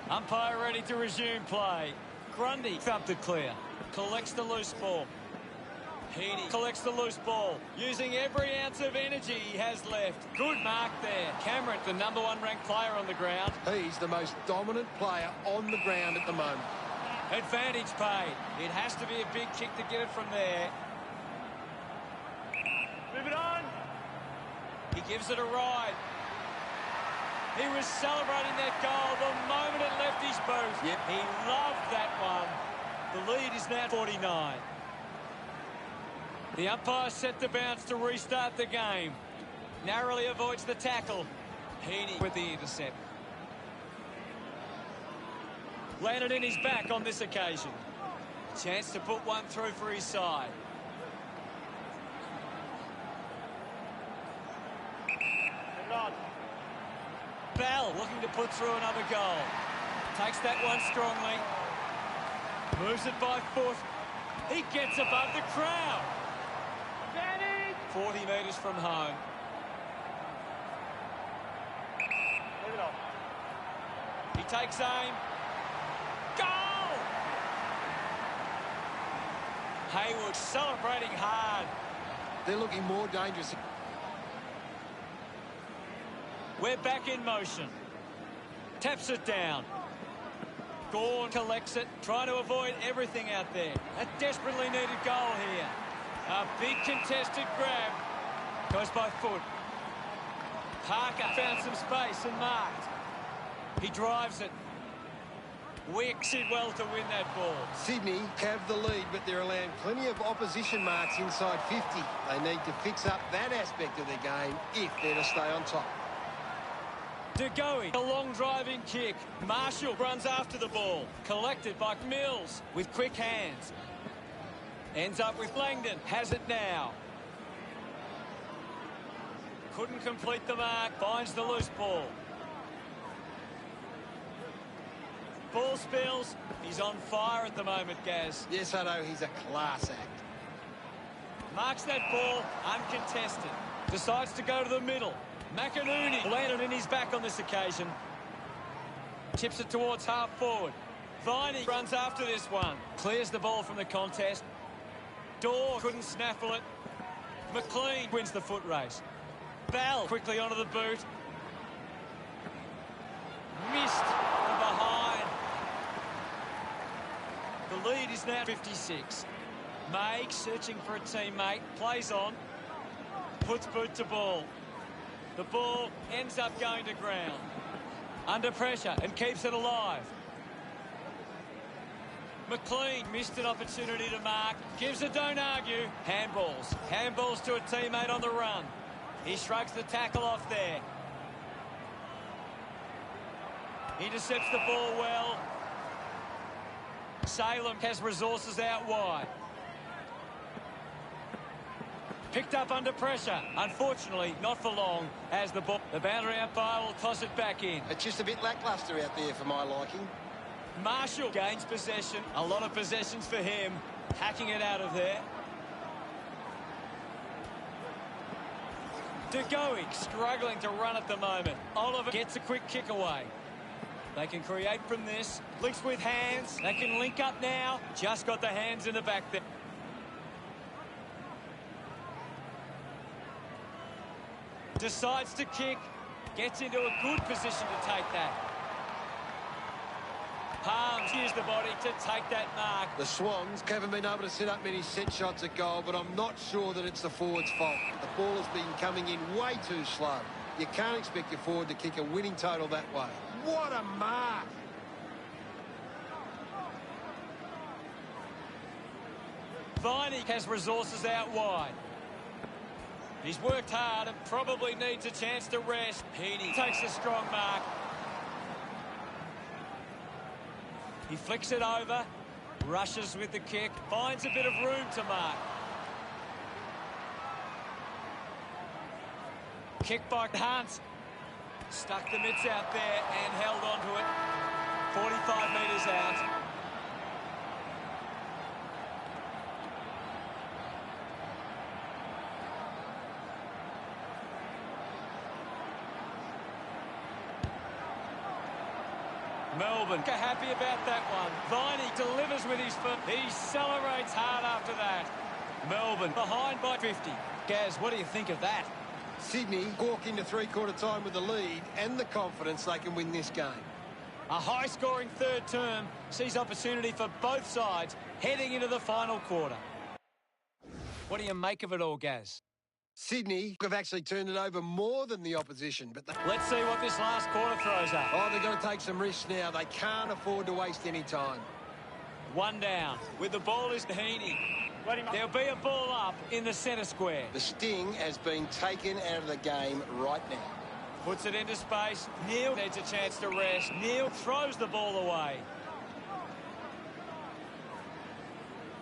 Umpire ready to resume play. Grundy thumped it clear. Collects the loose ball. Heaney collects the loose ball, using every ounce of energy he has left. Good mark there. Cameron, the number one ranked player on the ground. He's the most dominant player on the ground at the moment. Advantage paid. It has to be a big kick to get it from there. Move it on. He gives it a ride. He was celebrating that goal the moment it left his boot. Yep. He loved that one. The lead is now 49. The umpire set the bounce to restart the game. Narrowly avoids the tackle. Heaney with the intercept. Landed in his back on this occasion. Chance to put one through for his side. Leave it on. Bell looking to put through another goal. Takes that one strongly. Moves it by foot. He gets above the crowd. Advantage. 40 metres from home. Leave it on. He takes aim. Goal! Hayward celebrating hard. They're looking more dangerous. We're back in motion. Taps it down. Gorn collects it, trying to avoid everything out there. A desperately needed goal here. A big contested grab. Goes by foot. Parker found some space and marked. He drives it. Wicks it well to win that ball. Sydney have the lead, but they're allowing plenty of opposition marks inside 50. They need to fix up that aspect of their game if they're to stay on top. DeGoey, a long driving kick. Marshall runs after the ball. Collected by Mills with quick hands. Ends up with Langdon. Has it now. Couldn't complete the mark. Finds the loose ball. Ball spills. He's on fire at the moment, Gaz. Yes, Hutto, he's a class act. Marks that ball uncontested. Decides to go to the middle. McInerney landed in his back on this occasion. Chips it towards half forward. Viney runs after this one. Clears the ball from the contest. Dorr couldn't snaffle it. McLean wins the foot race. Bell quickly onto the boot. Missed from behind. The lead is now 56. May searching for a teammate. Plays on. Puts boot to ball. The ball ends up going to ground. Under pressure and keeps it alive. McLean missed an opportunity to mark. Gives a don't argue. Handballs. Handballs to a teammate on the run. He shrugs the tackle off there. Intercepts the ball well. Salem has resources out wide. Picked up under pressure. Unfortunately, not for long as the boundary umpire will toss it back in. It's just a bit lacklustre out there for my liking. Marshall gains possession. A lot of possessions for him. Hacking it out of there. DeGoey struggling to run at the moment. Oliver gets a quick kick away. They can create from this. Links with hands. They can link up now. Just got the hands in the back there. Decides to kick. Gets into a good position to take that. Palms used the body to take that mark. The Swans haven't been able to set up many set shots at goal, but I'm not sure that it's the forward's fault. The ball has been coming in way too slow. You can't expect your forward to kick a winning total that way. What a mark! Viney has resources out wide. He's worked hard and probably needs a chance to rest. Heaney takes a strong mark. He flicks it over, rushes with the kick, finds a bit of room to mark. Kick by Hunt. Stuck the mitts out there and held onto it. 45 metres out. Melbourne are happy about that one. Viney delivers with his foot. He celebrates hard after that. Melbourne behind by 50. Gaz, what do you think of that? Sydney walk into three-quarter time with the lead and the confidence they can win this game. A high-scoring third term sees opportunity for both sides heading into the final quarter. What do you make of it all, Gaz? Sydney have actually turned it over more than the opposition, but Let's see what this last quarter throws up. oh, they've got to take some risks now. They can't afford to waste any time. One down. With the ball is Heaney. There'll be a ball up in the centre square. The sting has been taken out of the game right now. Puts it into space. Neil needs a chance to rest. Neil throws the ball away.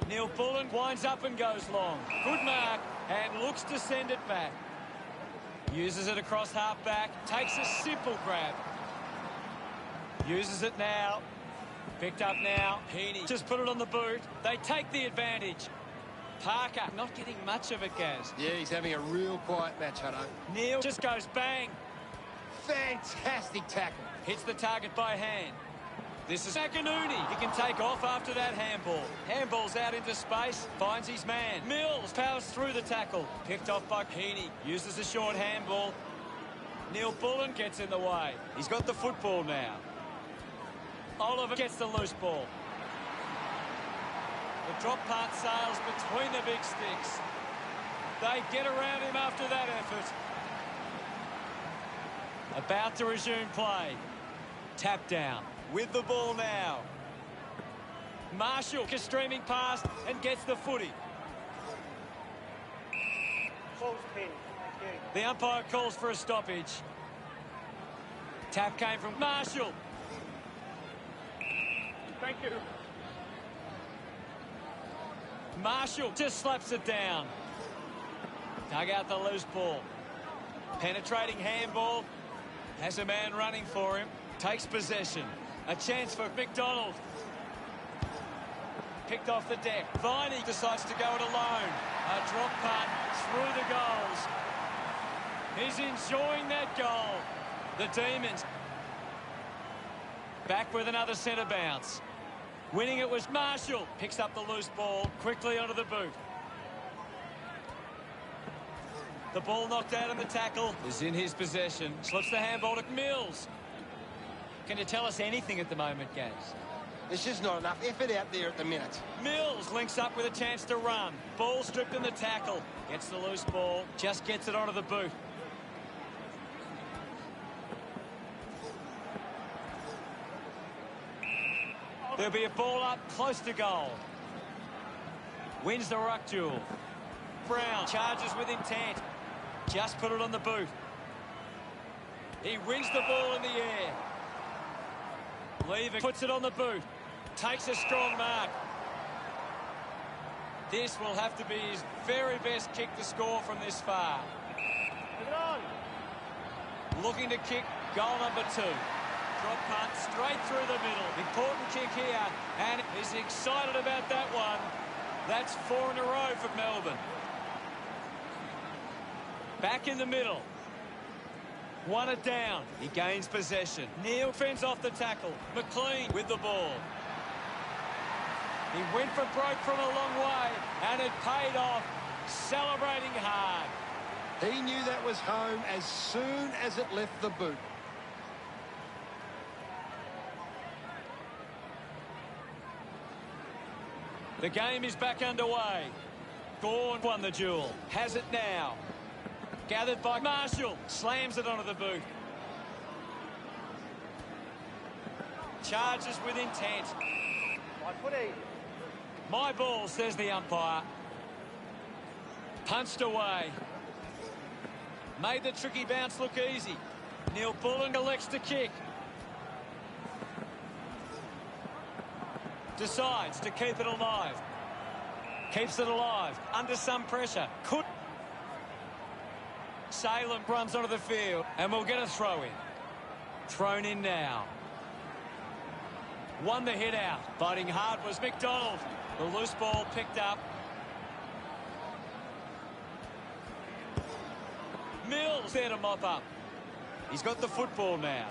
Neil Bullen winds up and goes long. Good mark and looks to send it back. Uses it across half-back. Takes a simple grab. Uses it now. Picked up now. Heaney just put it on the boot. They take the advantage. Parker not getting much of it, Gaz. Yeah, he's having a real quiet match, Hutto. Neil just goes bang. Fantastic tackle. Hits the target by hand. This is McInerney. He can take off after that handball. Handball's out into space. Finds his man. Mills powers through the tackle. Picked off by Heaney. Uses a short handball. Neil Bullen gets in the way. He's got the football now. Oliver gets the loose ball. The drop part sails between the big sticks. They get around him after that effort. About to resume play. Tap down. With the ball now. Marshall is streaming past and gets the footy. Close pin. Thank you. The umpire calls for a stoppage. Tap came from Marshall. Thank you. Marshall just slaps it down. Dug out the loose ball. Penetrating handball. Has a man running for him. Takes possession. A chance for McDonald. Picked off the deck. Viney decides to go it alone. A drop punt through the goals. He's enjoying that goal. The Demons back with another centre bounce. Winning it was Marshall. Picks up the loose ball quickly onto the boot. The ball knocked out in the tackle is in his possession. Slips the handball to Mills. Can you tell us anything at the moment, Gaz? There's just not enough effort out there at the minute. Mills links up with a chance to run. Ball stripped in the tackle. Gets the loose ball. Just gets it onto the boot. There'll be a ball up close to goal. Wins the ruck duel. Brown charges with intent. Just put it on the boot. He wins the ball in the air. Lever puts it on the boot. Takes a strong mark. This will have to be his very best kick to score from this far. Move it on. Looking to kick goal number 2. Drop punt straight through the middle. Important kick here, and he's excited about that one. That's 4 in a row for Melbourne. Back in the middle. Won it down. He gains possession. Neal fends off the tackle. McLean with the ball. He went for broke from a long way, and it paid off. Celebrating hard. He knew that was home as soon as it left the boot. The game is back underway. Gawn won the duel. Has it now. Gathered by Marshall. Slams it onto the boot. Charges with intent. My footy. My ball, says the umpire. Punched away. Made the tricky bounce look easy. Neil Bullen elects to kick. Decides to keep it alive. Keeps it alive. Under some pressure. Could. Salem runs onto the field. And we'll get a throw in. Thrown in now. Won the hit out. Fighting hard was McDonald. The loose ball picked up. Mills there to mop up. He's got the football now.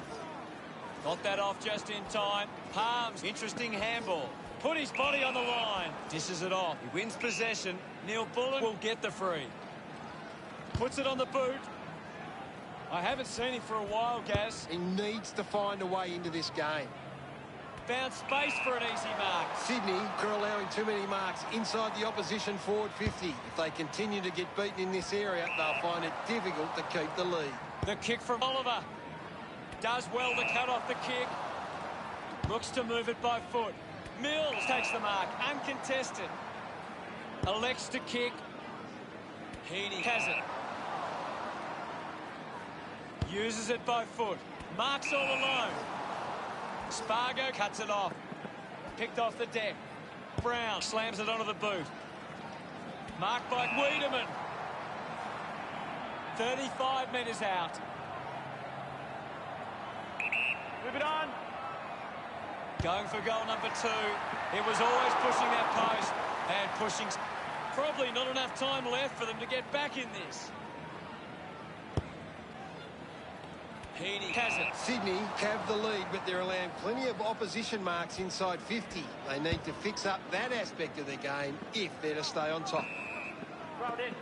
Got that off just in time. Palms, interesting handball. Put his body on the line. Dishes it off. He wins possession. Neil Bullen will get the free. Puts it on the boot. I haven't seen him for a while, Gaz. He needs to find a way into this game. Found space for an easy mark. Sydney are allowing too many marks inside the opposition forward 50. If they continue to get beaten in this area, they'll find it difficult to keep the lead. The kick from Oliver. Does well to cut off the kick. Looks to move it by foot. Mills takes the mark. Uncontested. Elects to kick. Heaney has it. Uses it by foot. Marks all alone. Spargo cuts it off. Picked off the deck. Brown slams it onto the boot. Marked by Wiedemann. 35 metres out. Move it on. Going for goal number 2. It was always pushing that post and pushing. Probably not enough time left for them to get back in this. Heaney has it. Sydney have the lead, but they're allowing plenty of opposition marks inside 50. They need to fix up that aspect of their game if they're to stay on top. Throw it in.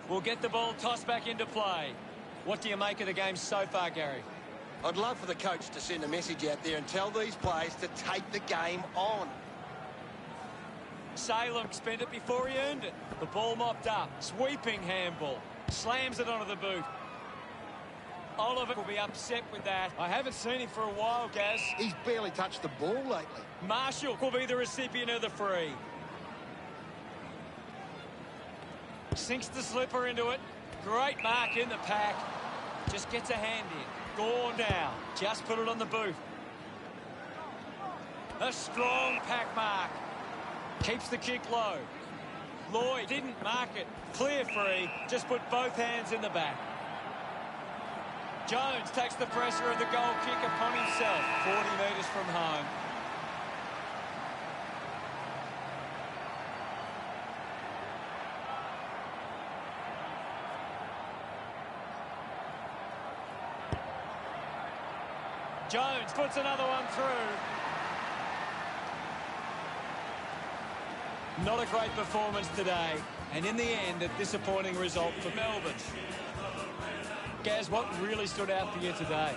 We'll get the ball tossed back into play. What do you make of the game so far, Gary? I'd love for the coach to send a message out there and tell these players to take the game on. Salem spent it before he earned it. The ball mopped up. Sweeping handball. Slams it onto the boot. Oliver will be upset with that. I haven't seen him for a while, Gaz. He's barely touched the ball lately. Marshall will be the recipient of the free. Sinks the slipper into it. Great mark in the pack. Just gets a hand in. Gawn now. Just put it on the boot. A strong pack mark. Keeps the kick low. Lloyd didn't mark it. Clear free. Just put both hands in the back. Jones takes the pressure of the goal kick upon himself. 40 metres from home. Jones puts another one through. Not a great performance today, and in the end, a disappointing result for Melbourne. Gaz, what really stood out for you today?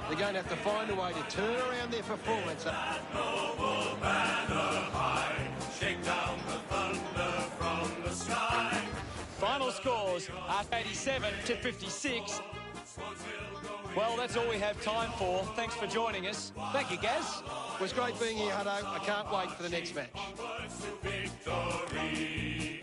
They're going to have to find a way to turn around their performance. Shake down the thunder from the sky. Final scores are 87 to 56. Well, that's all we have time for. Thanks for joining us. Thank you, Gaz. It was great being here, Hutto. I can't wait for the next match. Victory.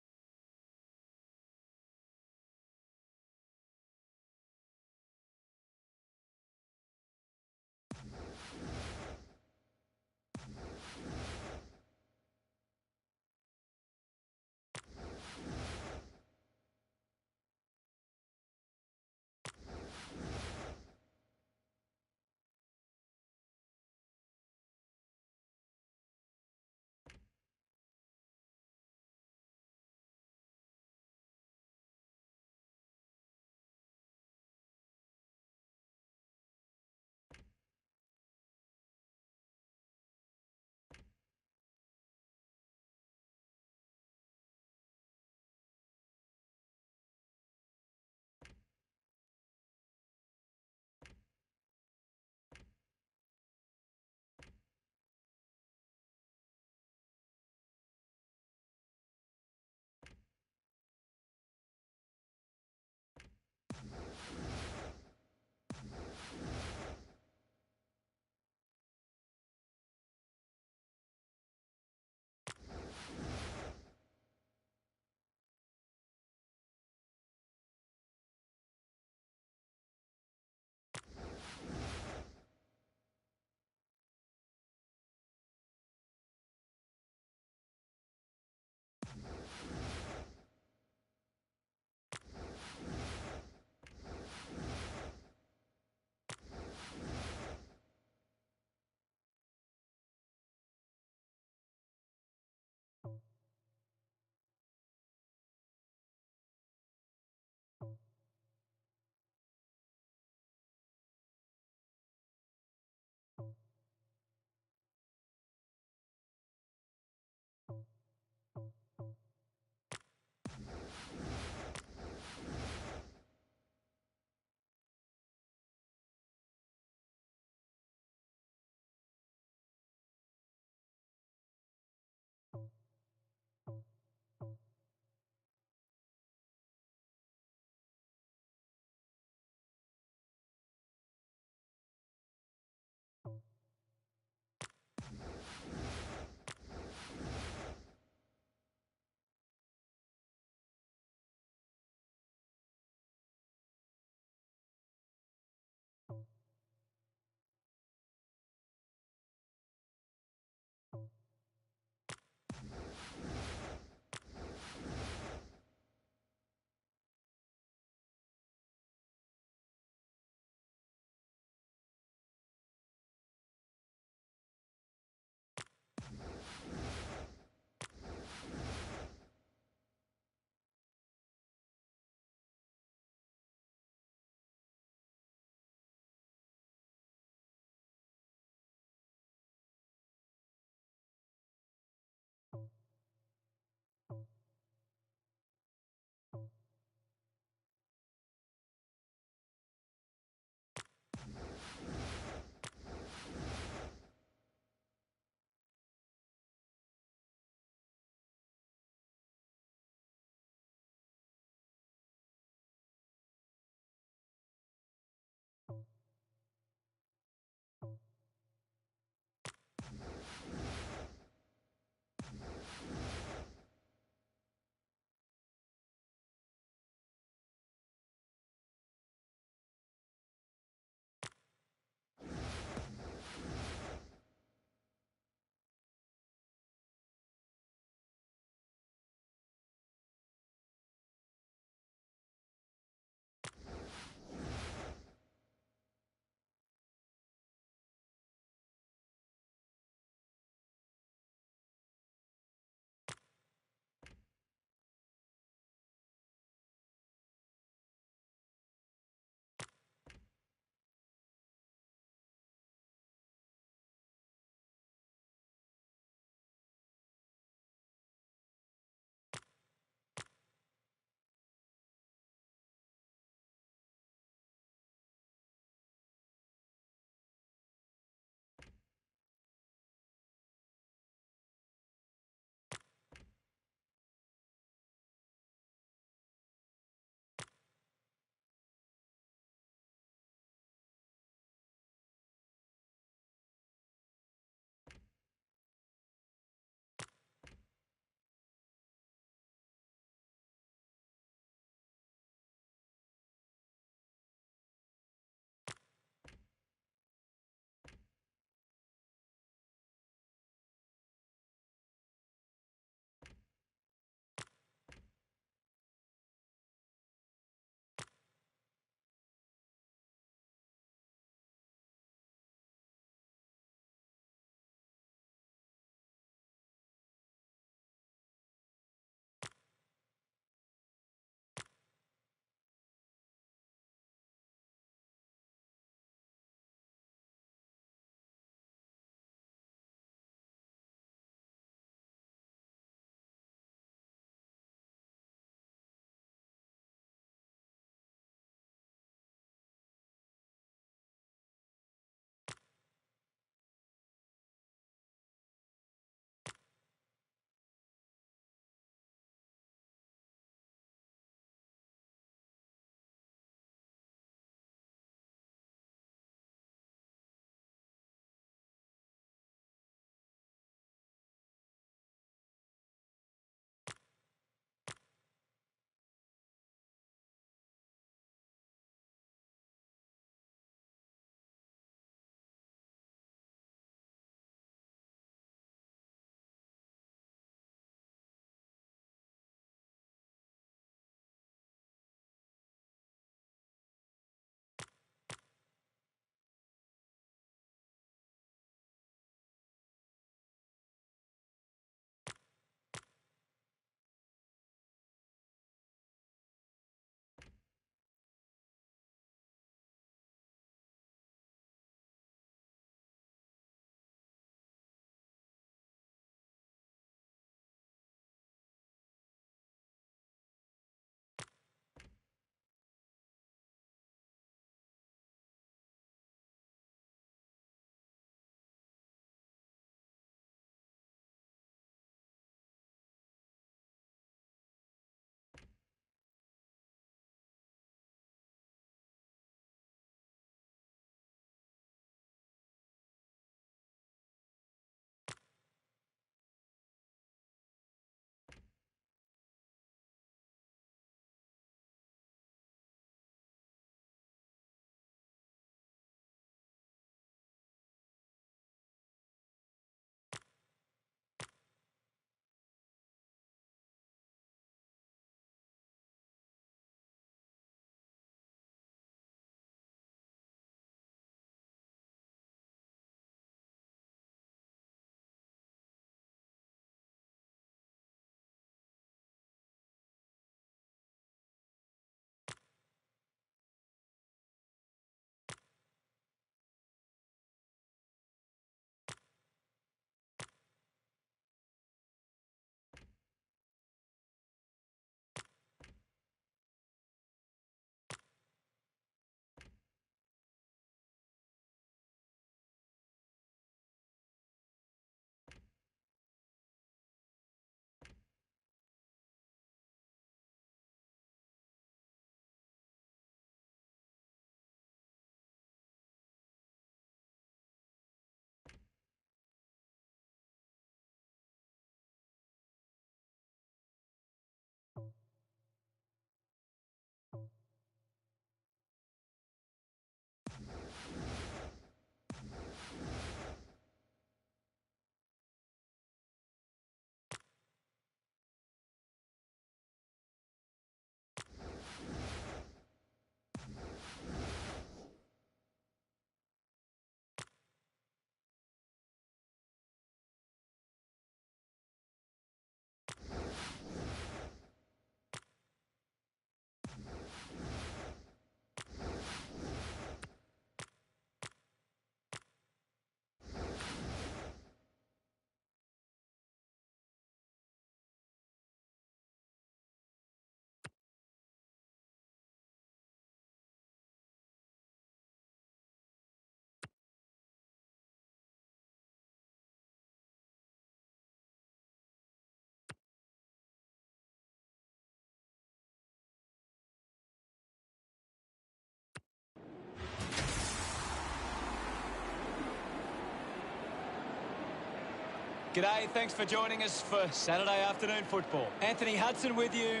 G'day, thanks for joining us for Saturday afternoon football. Anthony Hudson with you.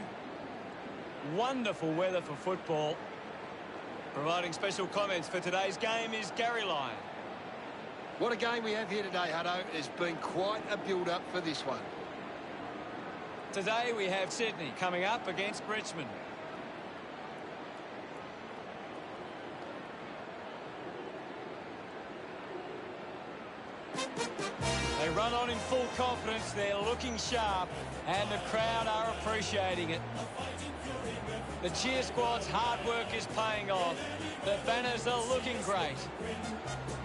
Wonderful weather for football. Providing special comments for today's game is Gary Lyon. What a game we have here today, Hutto. It's been quite a build-up for this one. Today we have Sydney coming up against Richmond. They run on in full confidence, they're looking sharp, and the crowd are appreciating it. The cheer squad's hard work is paying off. The banners are looking great.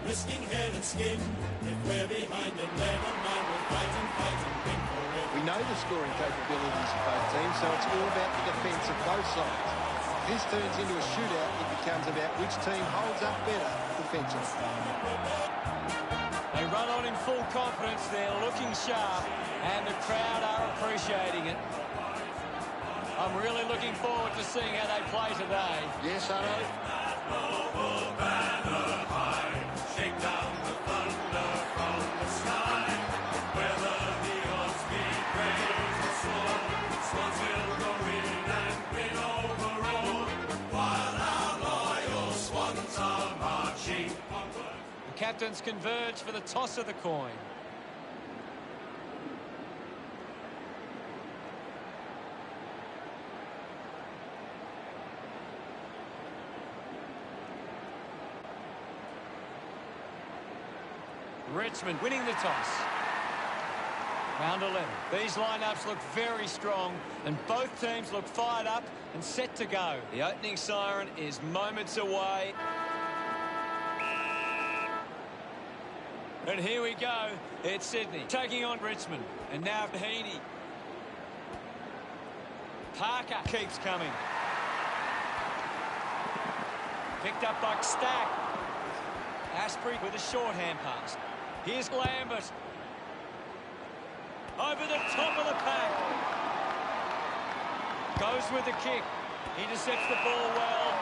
Risking head and skin. If we're behind them, never mind. We'll fight and win for it. We know the scoring capabilities of both teams, so it's all about the defence of both sides. If this turns into a shootout, it becomes about which team holds up better defensively. They run on in full confidence, they're looking sharp, and the crowd are appreciating it. I'm really looking forward to seeing how they play today. Yes, Hutto. Shake down the thunder from the sky. Whether the odds be great or small, Swans will go in and win overall. While our loyal Swans are marching onward. The captains converge for the toss of the coin. Richmond winning the toss. Round 11. These lineups look very strong and both teams look fired up and set to go. The opening siren is moments away. And here we go. It's Sydney taking on Richmond. And now Heaney. Parker keeps coming. Picked up by Stack. Asprey with a shorthand pass. Here's Lambert. Over the top of the pack. Goes with the kick. Intercepts the ball well.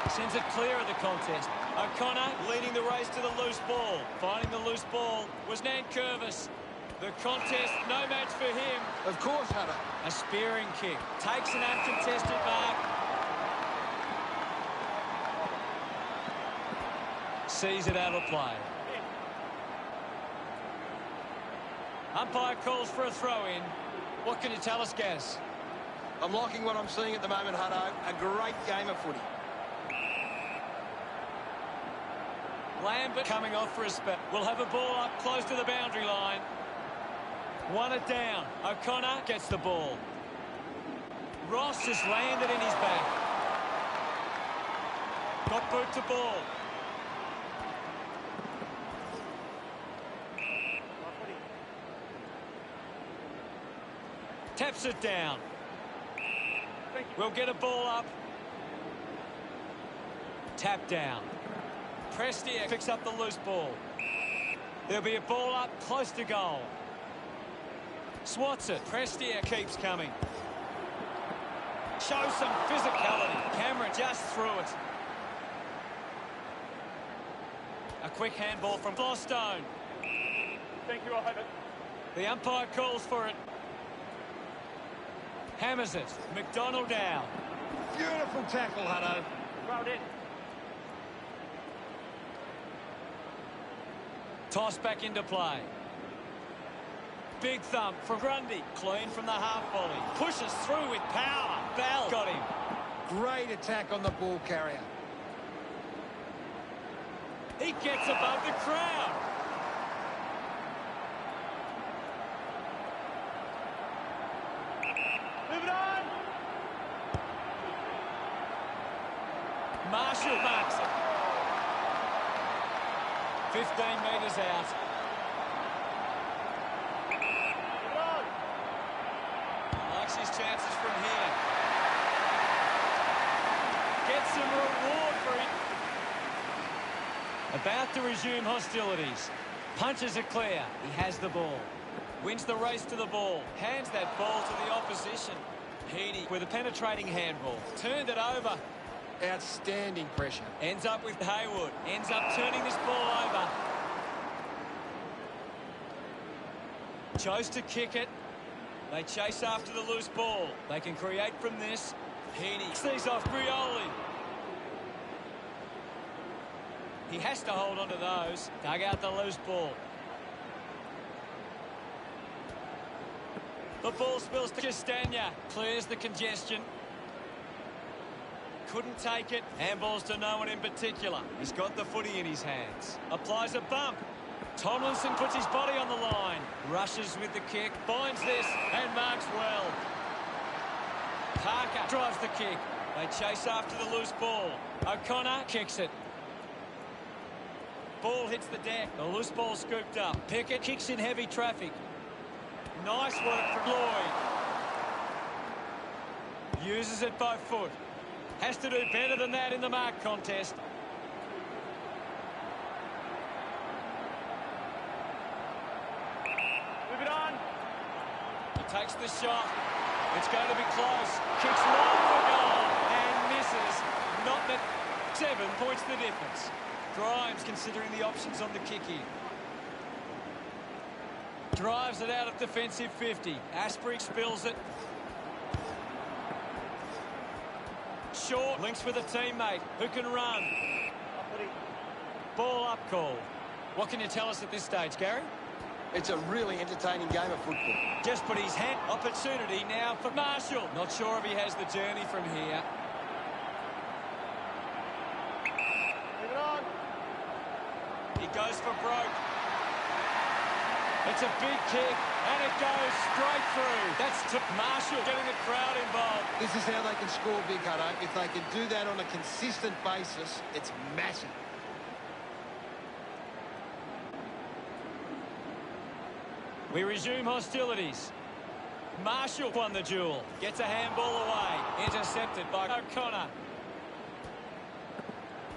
Sends it clear of the contest. O'Connor leading the race to the loose ball. Finding the loose ball was Nankervis. The contest, no match for him. Of course, Hutto. A spearing kick. Takes an uncontested mark. Sees it out of play. Umpire calls for a throw-in. What can you tell us, Gaz? I'm liking what I'm seeing at the moment, Hutto. A great game of footy. Lambert coming off for a spell. We'll have a ball up close to the boundary line. Won it down. O'Connor gets the ball. Ross has landed in his back. Got boot to ball. Taps it down. We'll get a ball up. Tap down. Prestia picks up the loose ball. There'll be a ball up close to goal. Swats it. Prestia keeps coming. Shows some physicality. Cameron just threw it. A quick handball from Glostone. Thank you, I'll have it. The umpire calls for it. Hammers it. McDonald down. Beautiful tackle, Hutto. Crowd in. Toss back into play. Big thump from Grundy. Clean from the half volley. Pushes through with power. Bell got him. Great attack on the ball carrier. He gets above the crowd. Move it on. Marshall marks it. 15 metres out. Move it on. Likes his chances from here. Gets some reward for it. About to resume hostilities. Punches it clear. He has the ball. Wins the race to the ball. Hands that ball to the opposition. Heaney with a penetrating handball. Turned it over. Outstanding pressure. Ends up with Haywood. Ends up turning this ball over. Chose to kick it. They chase after the loose ball. They can create from this. Heaney sees off Grioli. He has to hold on to those. Dug out the loose ball. The ball spills to Castagna. Clears the congestion. Couldn't take it. Handballs to no one in particular. He's got the footy in his hands. Applies a bump. Tomlinson puts his body on the line. Rushes with the kick. Finds this and marks well. Parker drives the kick. They chase after the loose ball. O'Connor kicks it. Ball hits the deck. The loose ball scooped up. Pickett kicks in heavy traffic. Nice work from Lloyd. Uses it by foot. Has to do better than that in the mark contest. Move it on. He takes the shot. It's going to be close. Kicks long for goal and misses. Not that 7 points the difference. Grimes considering the options on the kick in. Drives it out of defensive 50. Asprey spills it. Short links with a teammate who can run. Ball up call. What can you tell us at this stage, Gary? It's a really entertaining game of football. Just put his hand. Opportunity now for Marshall. Not sure if he has the journey from here. Move it on. He goes for broke. It's a big kick, and it goes straight through. That's Marshall getting the crowd involved. This is how they can score big, Hutto. If they can do that on a consistent basis, it's massive. We resume hostilities. Marshall won the duel. Gets a handball away. Intercepted by O'Connor.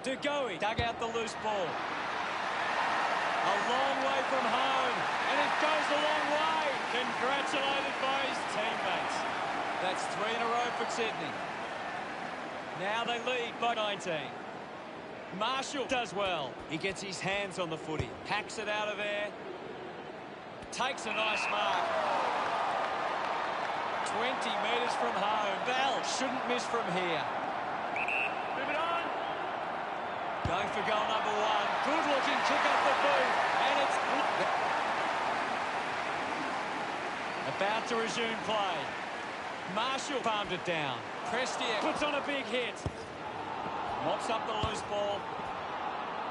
DeGoey dug out the loose ball. A long way from home. And it goes a long way. Congratulated by his teammates. That's 3 in a row for Sydney. Now they lead by 19. Marshall does well. He gets his hands on the footy. Hacks it out of there. Takes a nice mark. 20 metres from home. Bell shouldn't miss from here. Move it on. Going for goal number 1. Good looking kick off the boot. And it's about to resume play. Marshall palmed it down. Prestia puts on a big hit. Mops up the loose ball.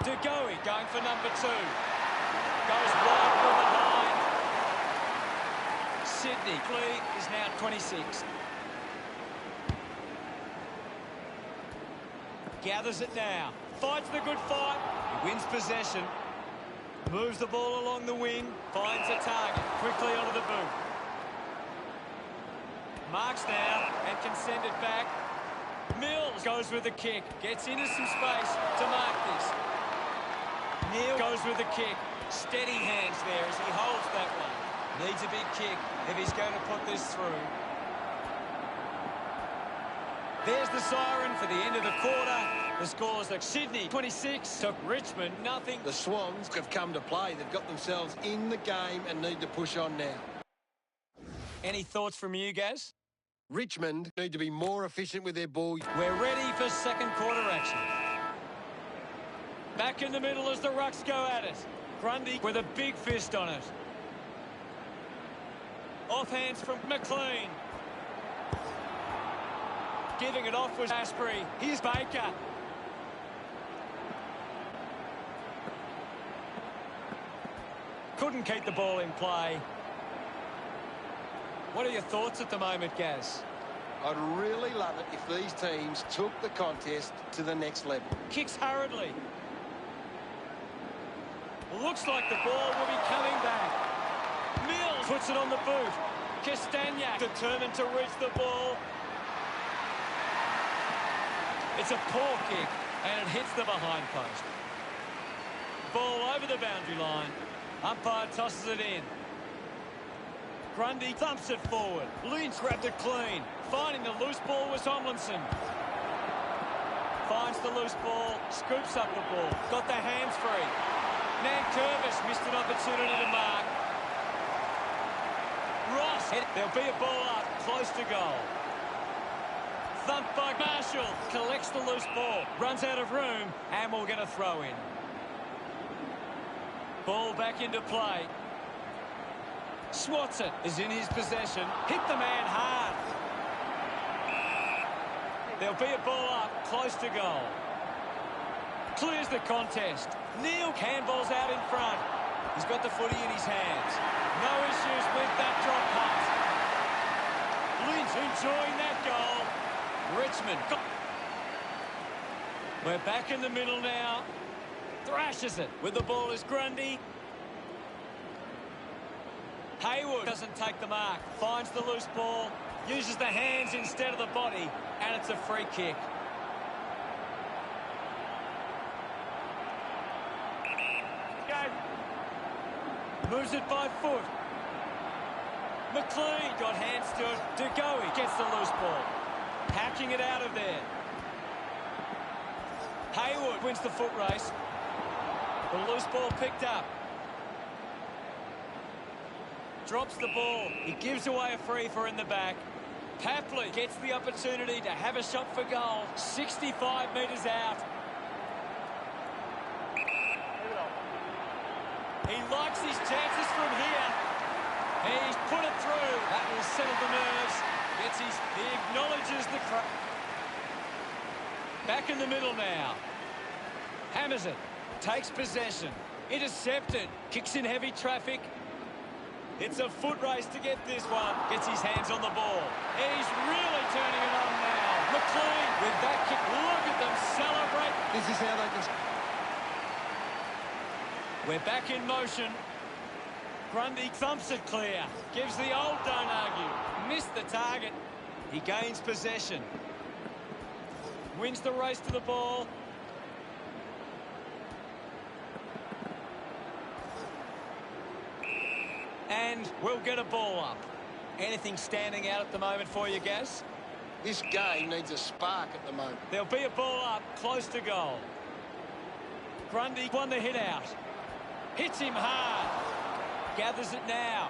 DeGoey going for number 2. Goes wide from behind. Sydney lead is now 26. Gathers it now. Fights the good fight. He wins possession. Moves the ball along the wing. Finds a target. Quickly onto the boot. Marks now and can send it back. Mills goes with the kick. Gets into some space to mark this. Neal goes with the kick. Steady hands there as he holds that one. Needs a big kick if he's going to put this through. There's the siren for the end of the quarter. The scores are Sydney 26 to Richmond nothing. The Swans have come to play. They've got themselves in the game and need to push on now. Any thoughts from you, Gaz? Richmond need to be more efficient with their ball. We're ready for second quarter action. Back in the middle as the Rucks go at it. Grundy with a big fist on it. Off hands from McLean. Giving it off was Asprey. Here's Baker. Couldn't keep the ball in play. What are your thoughts at the moment, Gaz? I'd really love it if these teams took the contest to the next level. Kicks hurriedly. Looks like the ball will be coming back. Mills puts it on the boot. Castagna determined to reach the ball. It's a poor kick, and it hits the behind post. Ball over the boundary line. Umpire tosses it in. Grundy thumps it forward. Lynch grabbed it clean. Finding the loose ball was Tomlinson. Finds the loose ball, scoops up the ball. Got the hands free. Nankervis missed an opportunity to mark. There'll be a ball up, close to goal. Thumped by Marshall, collects the loose ball, runs out of room, and we'll get a throw in. Ball back into play. Swatson is in his possession. Hit the man hard. There'll be a ball up, close to goal. Clears the contest. Neil handballs out in front. He's got the footy in his hands. No issues with that drop punt. Lynch enjoying that goal. Richmond. We're back in the middle now. Thrashes it with the ball is Grundy. Hayward doesn't take the mark. Finds the loose ball. Uses the hands instead of the body. And it's a free kick. Moves it by foot. McLean got hands to it. DeGoey gets the loose ball. Hacking it out of there. Hayward wins the foot race. The loose ball picked up. Drops the ball. He gives away a free for in the back. Papley gets the opportunity to have a shot for goal. 65 metres out. He likes his chances from here. He's put it through. That will settle the nerves. He acknowledges the crowd. Back in the middle now. Hammers it. Takes possession. Intercepted. Kicks in heavy traffic. It's a foot race to get this one. Gets his hands on the ball. He's really turning it on now. McLean with that kick. Look at them celebrate. This is how they can... We're back in motion. Grundy thumps it clear. Gives the old don't argue. Missed the target. He gains possession. Wins the race to the ball. And we'll get a ball up. Anything standing out at the moment for you, Gaz? This game needs a spark at the moment. There'll be a ball up, close to goal. Grundy won the hit out. Hits him hard. Gathers it now.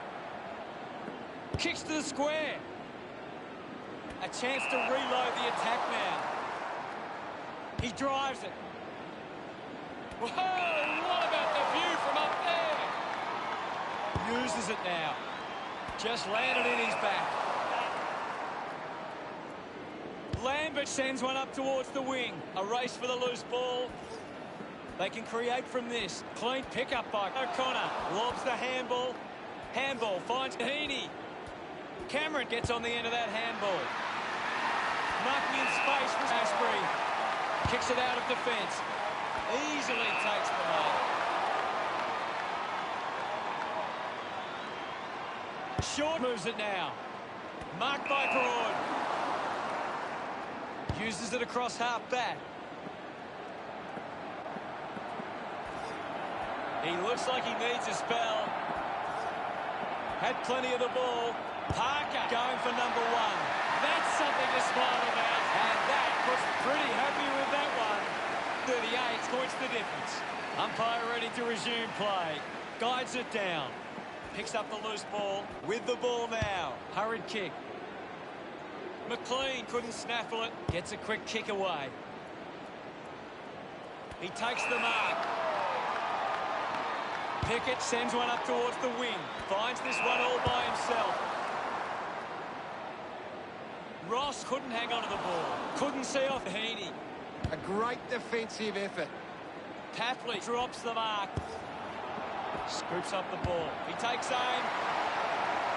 Kicks to the square. A chance to reload the attack now. He drives it. Whoa, what about the view from up there? Uses it now. Just landed in his back. Lambert sends one up towards the wing. A race for the loose ball. They can create from this. Clean pickup by O'Connor. Lobs the handball. Handball finds Heaney. Cameron gets on the end of that handball. Marking in space for Asprey. Kicks it out of defence. Easily takes the mark. Short moves it now. Marked by Broad. Uses it across half back. He looks like he needs a spell. Had plenty of the ball. Parker going for number one. That's something to smile about. And that was pretty happy with that one. 38 points the difference. Umpire ready to resume play. Guides it down. Picks up the loose ball. With the ball now. Hurried kick. McLean couldn't snaffle it. Gets a quick kick away. He takes the mark. Pickett sends one up towards the wing. Finds this one all by himself. Ross couldn't hang on to the ball. Couldn't see off Heaney. A great defensive effort. Papley drops the mark. Scoops up the ball. He takes aim.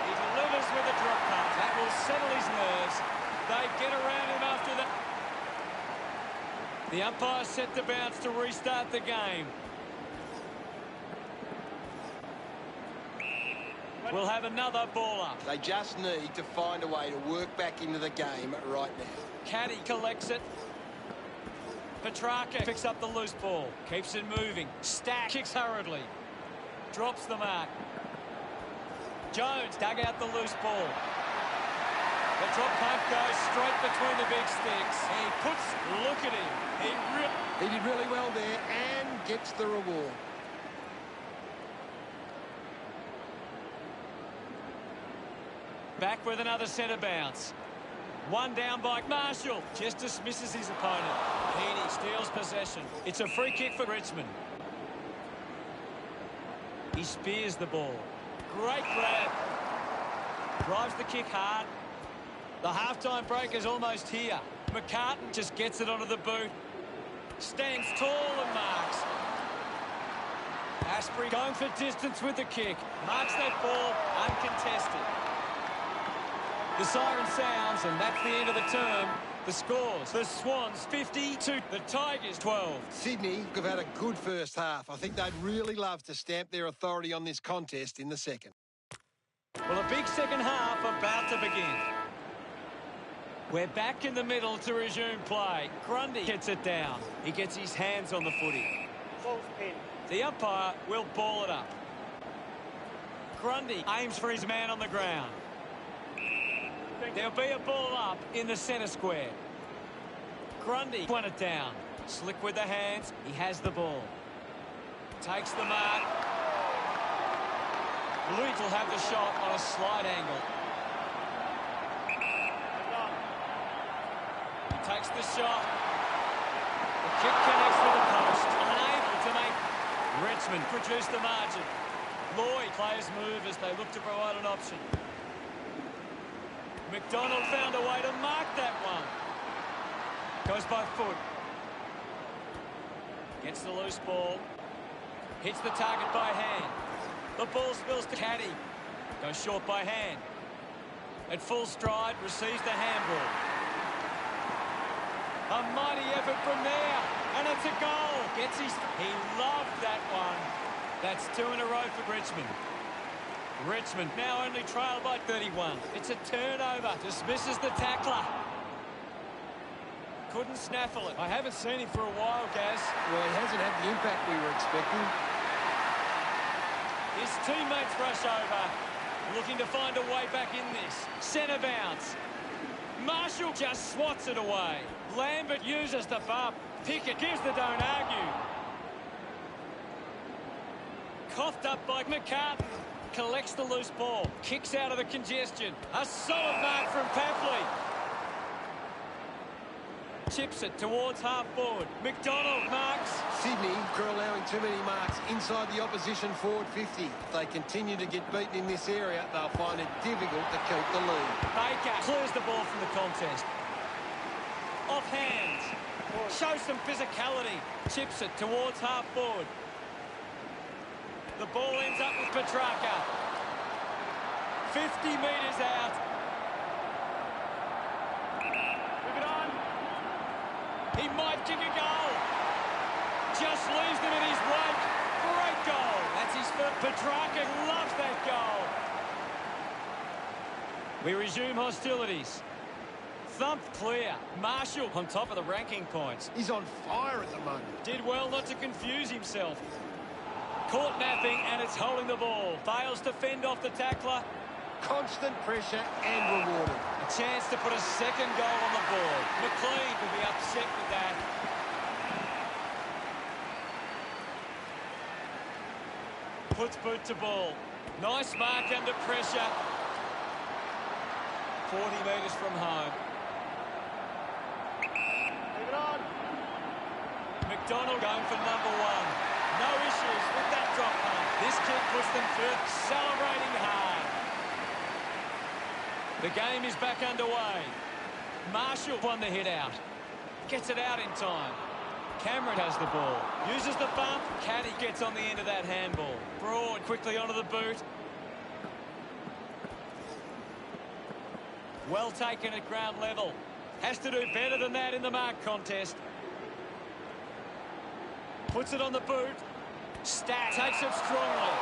He delivers with a drop punt. That will settle his nerves. They get around him after that. The umpire set to bounce to restart the game. We'll have another ball up. They just need to find a way to work back into the game right now. Caddy collects it. Petrarca picks up the loose ball. Keeps it moving. Stack kicks hurriedly. Drops the mark. Jones dug out the loose ball. The drop punt goes straight between the big sticks. He puts, look at him. He did really well there and gets the reward. Back with another centre bounce. One down by Marshall. Just dismisses his opponent. Heaney steals possession. It's a free kick for Richmond. He spears the ball. Great grab. Drives the kick hard. The halftime break is almost here. McCartan just gets it onto the boot. Stands tall and marks. Asprey going for distance with the kick. Marks that ball uncontested. The siren sounds, and that's the end of the term. The scores: the Swans 52, the Tigers 12. Sydney have had a good first half. I think they'd really love to stamp their authority on this contest in the second. Well, a big second half about to begin. We're back in the middle to resume play. Grundy gets it down. He gets his hands on the footy. False pin. The umpire will ball it up. Grundy aims for his man on the ground. There'll be a ball up in the centre square. Grundy won it down. Slick with the hands. He has the ball. Takes the mark. Luke will have the shot on a slight angle. He takes the shot. The kick connects with the post. Unable to make Richmond produce the margin. Lloyd players move as they look to provide an option. McDonald found a way to mark that one. Goes by foot. Gets the loose ball. Hits the target by hand. The ball spills to Caddy. Goes short by hand. At full stride, receives the handball. A mighty effort from there. And it's a goal. Gets his... He loved that one. That's 2 in a row for Richmond. Richmond now only trailed by 31. It's a turnover. Dismisses the tackler. Couldn't snaffle it. I haven't seen him for a while, Gaz. Well, he hasn't had the impact we were expecting. His teammates rush over, looking to find a way back in this. Centre bounce. Marshall just swats it away. Lambert uses the bump. Pickett gives the don't argue. Coughed up by McCartan. Collects the loose ball. Kicks out of the congestion. A solid mark from Papley. Chips it towards half forward. McDonald marks. Sydney are allowing too many marks inside the opposition forward 50. If they continue to get beaten in this area, they'll find it difficult to keep the lead. Baker clears the ball from the contest. Off hands. Shows some physicality. Chips it towards half forward. The ball ends up with Petrarca. 50 metres out. Move it on. He might kick a goal. Just leaves them in his wake. Great goal. That's his first. Petrarca loves that goal. We resume hostilities. Thumped clear. Marshall on top of the ranking points. He's on fire at the moment. Did well not to confuse himself. Caught napping, and it's holding the ball. Fails to fend off the tackler. Constant pressure and rewarded. A chance to put a second goal on the board. McLean will be upset with that. Puts boot to ball. Nice mark under pressure. 40 metres from home. Move it on. McDonald going for number 1. No issues with that drop punt. This kick puts them through, celebrating hard. The game is back underway. Marshall won the hit out. Gets it out in time. Cameron has the ball. Uses the bump. Caddy gets on the end of that handball. Broad quickly onto the boot. Well taken at ground level. Has to do better than that in the mark contest. Puts it on the boot. Stat takes it strongly.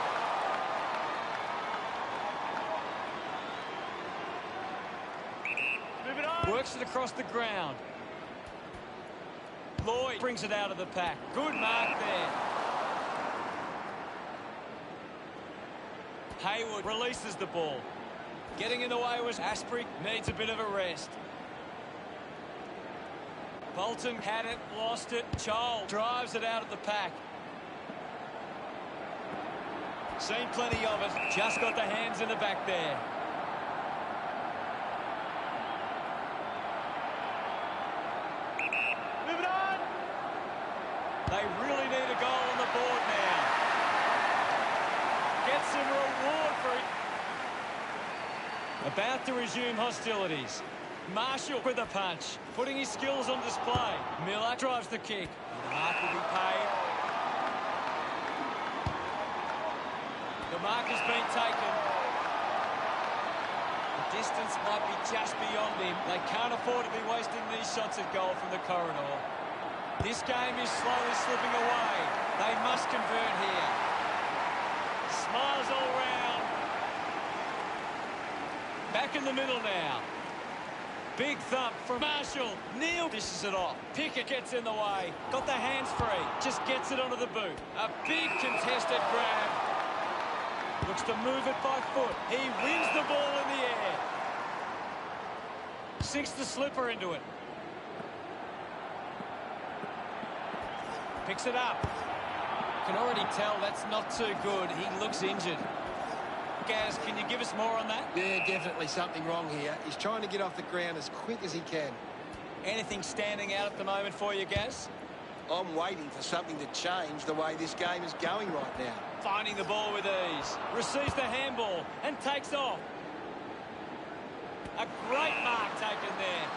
Move it on. Works it across the ground. Lloyd brings it out of the pack. Good mark there. Hayward releases the ball. Getting in the way was Asprey. Needs a bit of a rest. Bolton had it, lost it. Child drives it out of the pack. Seen plenty of it. Just got the hands in the back there. They really need a goal on the board now. Gets some reward for it. About to resume hostilities. Marshall with a punch, putting his skills on display. Miller drives the kick. The mark will be paid. The mark has been taken. The distance might be just beyond him. They can't afford to be wasting these shots at goal from the corridor. This game is slowly slipping away. They must convert here. Smiles all round. Back in the middle now. Big thump from Marshall. Neal dishes it off. Pickett gets in the way. Got the hands free. Just gets it onto the boot. A big contested grab. Looks to move it by foot. He wins the ball in the air. Sinks the slipper into it. Picks it up. Can already tell that's not too good. He looks injured. Gaz, can you give us more on that? Yeah, definitely something wrong here. He's trying to get off the ground as quick as he can. Anything standing out at the moment for you, Gaz? I'm waiting for something to change the way this game is going right now. Finding the ball with ease. Receives the handball and takes off. A great mark taken there.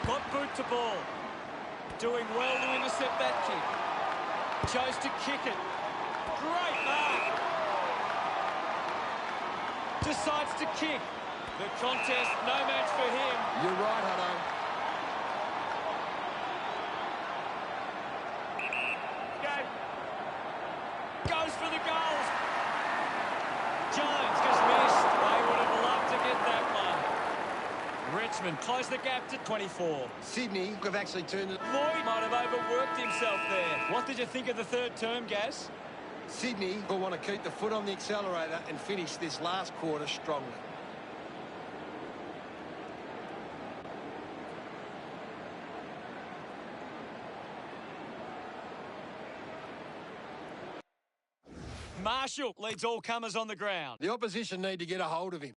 Got boot to ball. Doing well to intercept that kick. Chose to kick it. Great mark. Decides to kick. The contest, no match for him. You're right, Hutto. Goes for the goals. Jones just missed. They would have loved to get that one. Richmond close the gap to 24. Sydney have actually turned it. Lloyd might have overworked himself there. What did you think of the third term, Gaz? Sydney will want to keep the foot on the accelerator and finish this last quarter strongly. Marshall leads all comers on the ground. The opposition need to get a hold of him.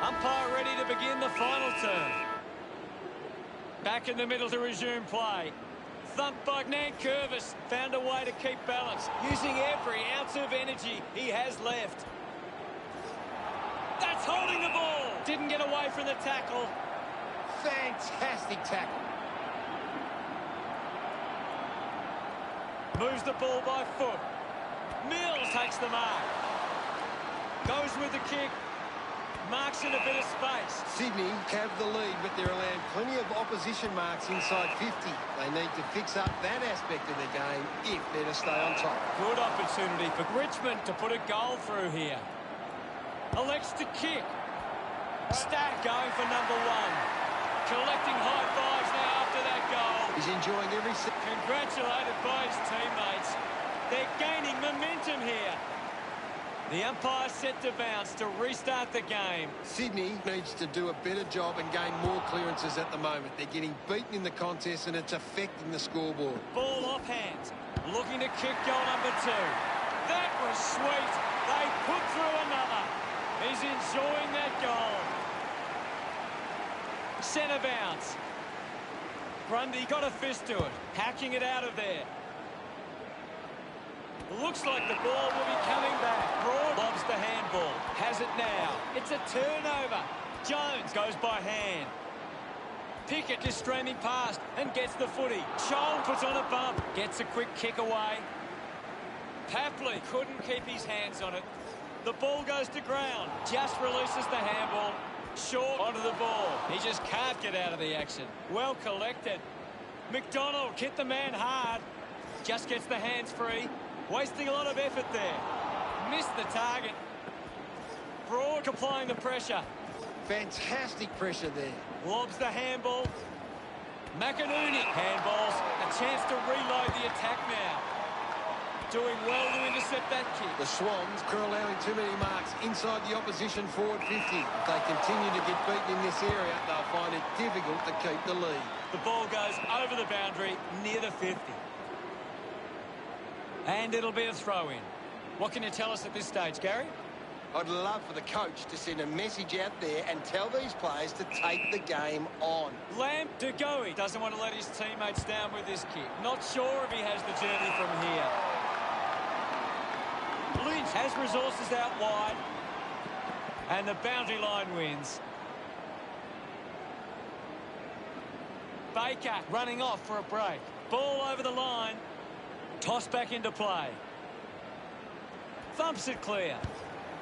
Umpire ready to begin the final term. Back in the middle to resume play. Thumped by Nankervis. Found a way to keep balance. Using every ounce of energy he has left. That's holding the ball. Didn't get away from the tackle. Fantastic tackle. Moves the ball by foot. Mills takes the mark. Goes with the kick. Marks in a bit of space. Sydney have the lead, but they're allowing plenty of opposition marks inside 50. They need to fix up that aspect of the game if they're to stay on top. Good opportunity for Richmond to put a goal through here. Elects to kick. Stack going for number one. Collecting high fives now after that goal. He's enjoying every second. Congratulated by his teammates. They're gaining momentum here. The umpire set to bounce to restart the game. Sydney needs to do a better job and gain more clearances at the moment. They're getting beaten in the contest and it's affecting the scoreboard. Ball off hands. Looking to kick goal number two. That was sweet. They put through another. He's enjoying that goal. Centre bounce. Grundy got a fist to it. Hacking it out of there. Looks like the ball will be coming back. Broad lobs the handball. Has it now. It's a turnover. Jones goes by hand. Pickett is streaming past and gets the footy. Scholl puts on a bump. Gets a quick kick away. Papley couldn't keep his hands on it. The ball goes to ground. Just releases the handball. Short onto the ball. He just can't get out of the action. Well collected. McDonald hit the man hard. Just gets the hands free. Wasting a lot of effort there. Missed the target. Broad applying the pressure. Fantastic pressure there. Lobs the handball. McInerney handballs. A chance to reload the attack now. Doing well to intercept that kick. The Swans are allowing too many marks inside the opposition forward 50. If they continue to get beaten in this area, they'll find it difficult to keep the lead. The ball goes over the boundary near the 50. And it'll be a throw-in. What can you tell us at this stage, Gary? I'd love for the coach to send a message out there and tell these players to take the game on. Lamb to go. He doesn't want to let his teammates down with this kick. Not sure if he has the journey from here. Lynch has resources out wide. And the boundary line wins. Baker running off for a break. Ball over the line. Toss back into play. Thumps it clear.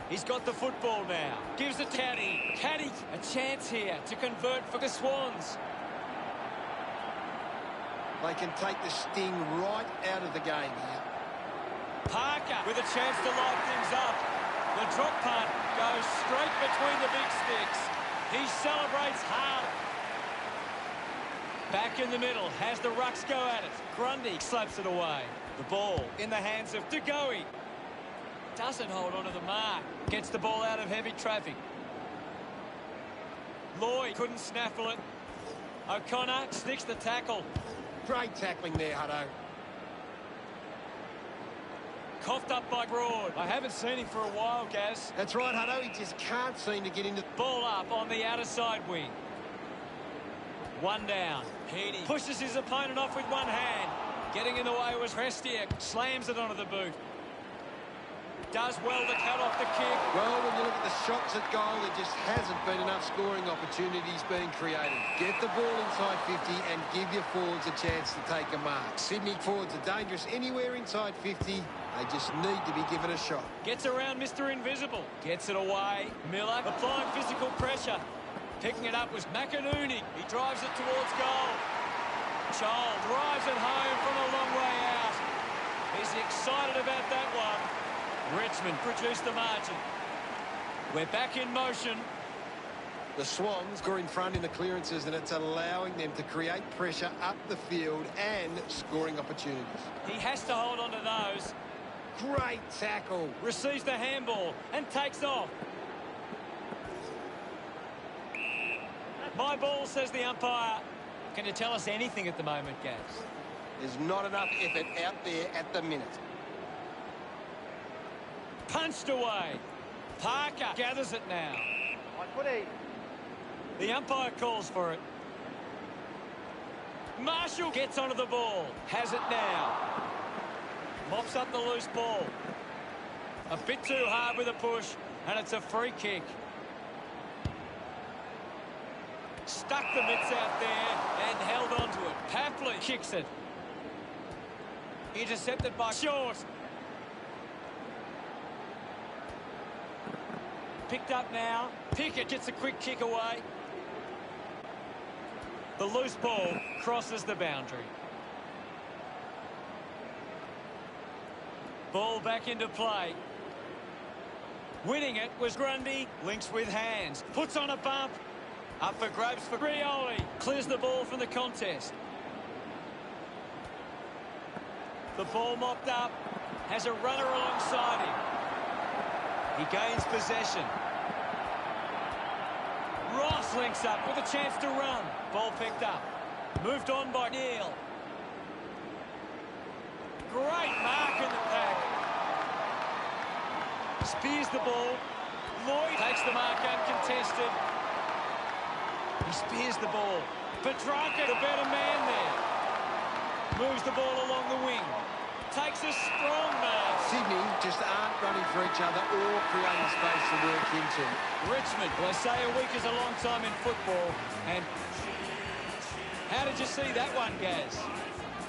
He's got the football now. Gives it to Caddy. Caddy, a chance here to convert for the Swans. They can take the sting right out of the game here. Parker with a chance to light things up. The drop punt goes straight between the big sticks. He celebrates hard. Back in the middle, has the rucks go at it. Grundy slaps it away. The ball in the hands of Degoe. Doesn't hold on to the mark. Gets the ball out of heavy traffic. Lloyd couldn't snaffle it. O'Connor sticks the tackle. Great tackling there, Hutto. Coughed up by Broad. I haven't seen him for a while, Gaz. That's right, Hutto. He just can't seem to get into... Ball up on the outer side wing. One down. Heaney pushes his opponent off with one hand. Getting in the way was Prestier. Slams it onto the boot. Does well to cut off the kick. Well, when you look at the shots at goal, there just hasn't been enough scoring opportunities being created. Get the ball inside 50 and give your forwards a chance to take a mark. Sydney forwards are dangerous anywhere inside 50. They just need to be given a shot. Gets around Mr. Invisible. Gets it away. Miller applying physical pressure. Picking it up was McInerney. He drives it towards goal. Child drives it home from a long way out. He's excited about that one. Richmond produced the margin. We're back in motion. The Swans are in front in the clearances, and it's allowing them to create pressure up the field and scoring opportunities. He has to hold on to those. Great tackle. Receives the handball and takes off. My ball, says the umpire. Can you tell us anything at the moment, Gaz? There's not enough effort out there at the minute. Punched away. Parker gathers it now. The umpire calls for it. Marshall gets onto the ball. Has it now. Mops up the loose ball. A bit too hard with a push, and it's a free kick. Stuck the mitts out there and held onto it. Papley kicks it. Intercepted by Short. Picked up now. Pickett gets a quick kick away. The loose ball crosses the boundary. Ball back into play. Winning it was Grundy. Links with hands. Puts on a bump. Up for grabs for Rioli. Clears the ball from the contest. The ball mopped up. Has a runner alongside him. He gains possession. Ross links up with a chance to run. Ball picked up. Moved on by Neal. Great mark in the pack. Spears the ball. Lloyd takes the mark uncontested. He spears the ball. Petrarca, the better man there. Moves the ball along the wing. Takes a strong mark. Sydney just aren't running for each other or creating space to work into. Richmond, well, they say a week is a long time in football. And how did you see that one, Gaz?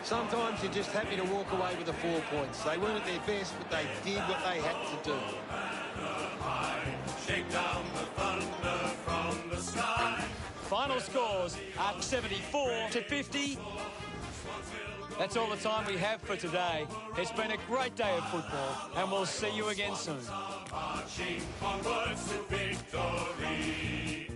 Sometimes you're just happy to walk away with the 4 points. They weren't at their best, but they did what they had to do. Shake down the thunder from the sky. Final scores are 74-50. That's all the time we have for today. It's been a great day of football, and we'll see you again soon. Marching onwards to victory.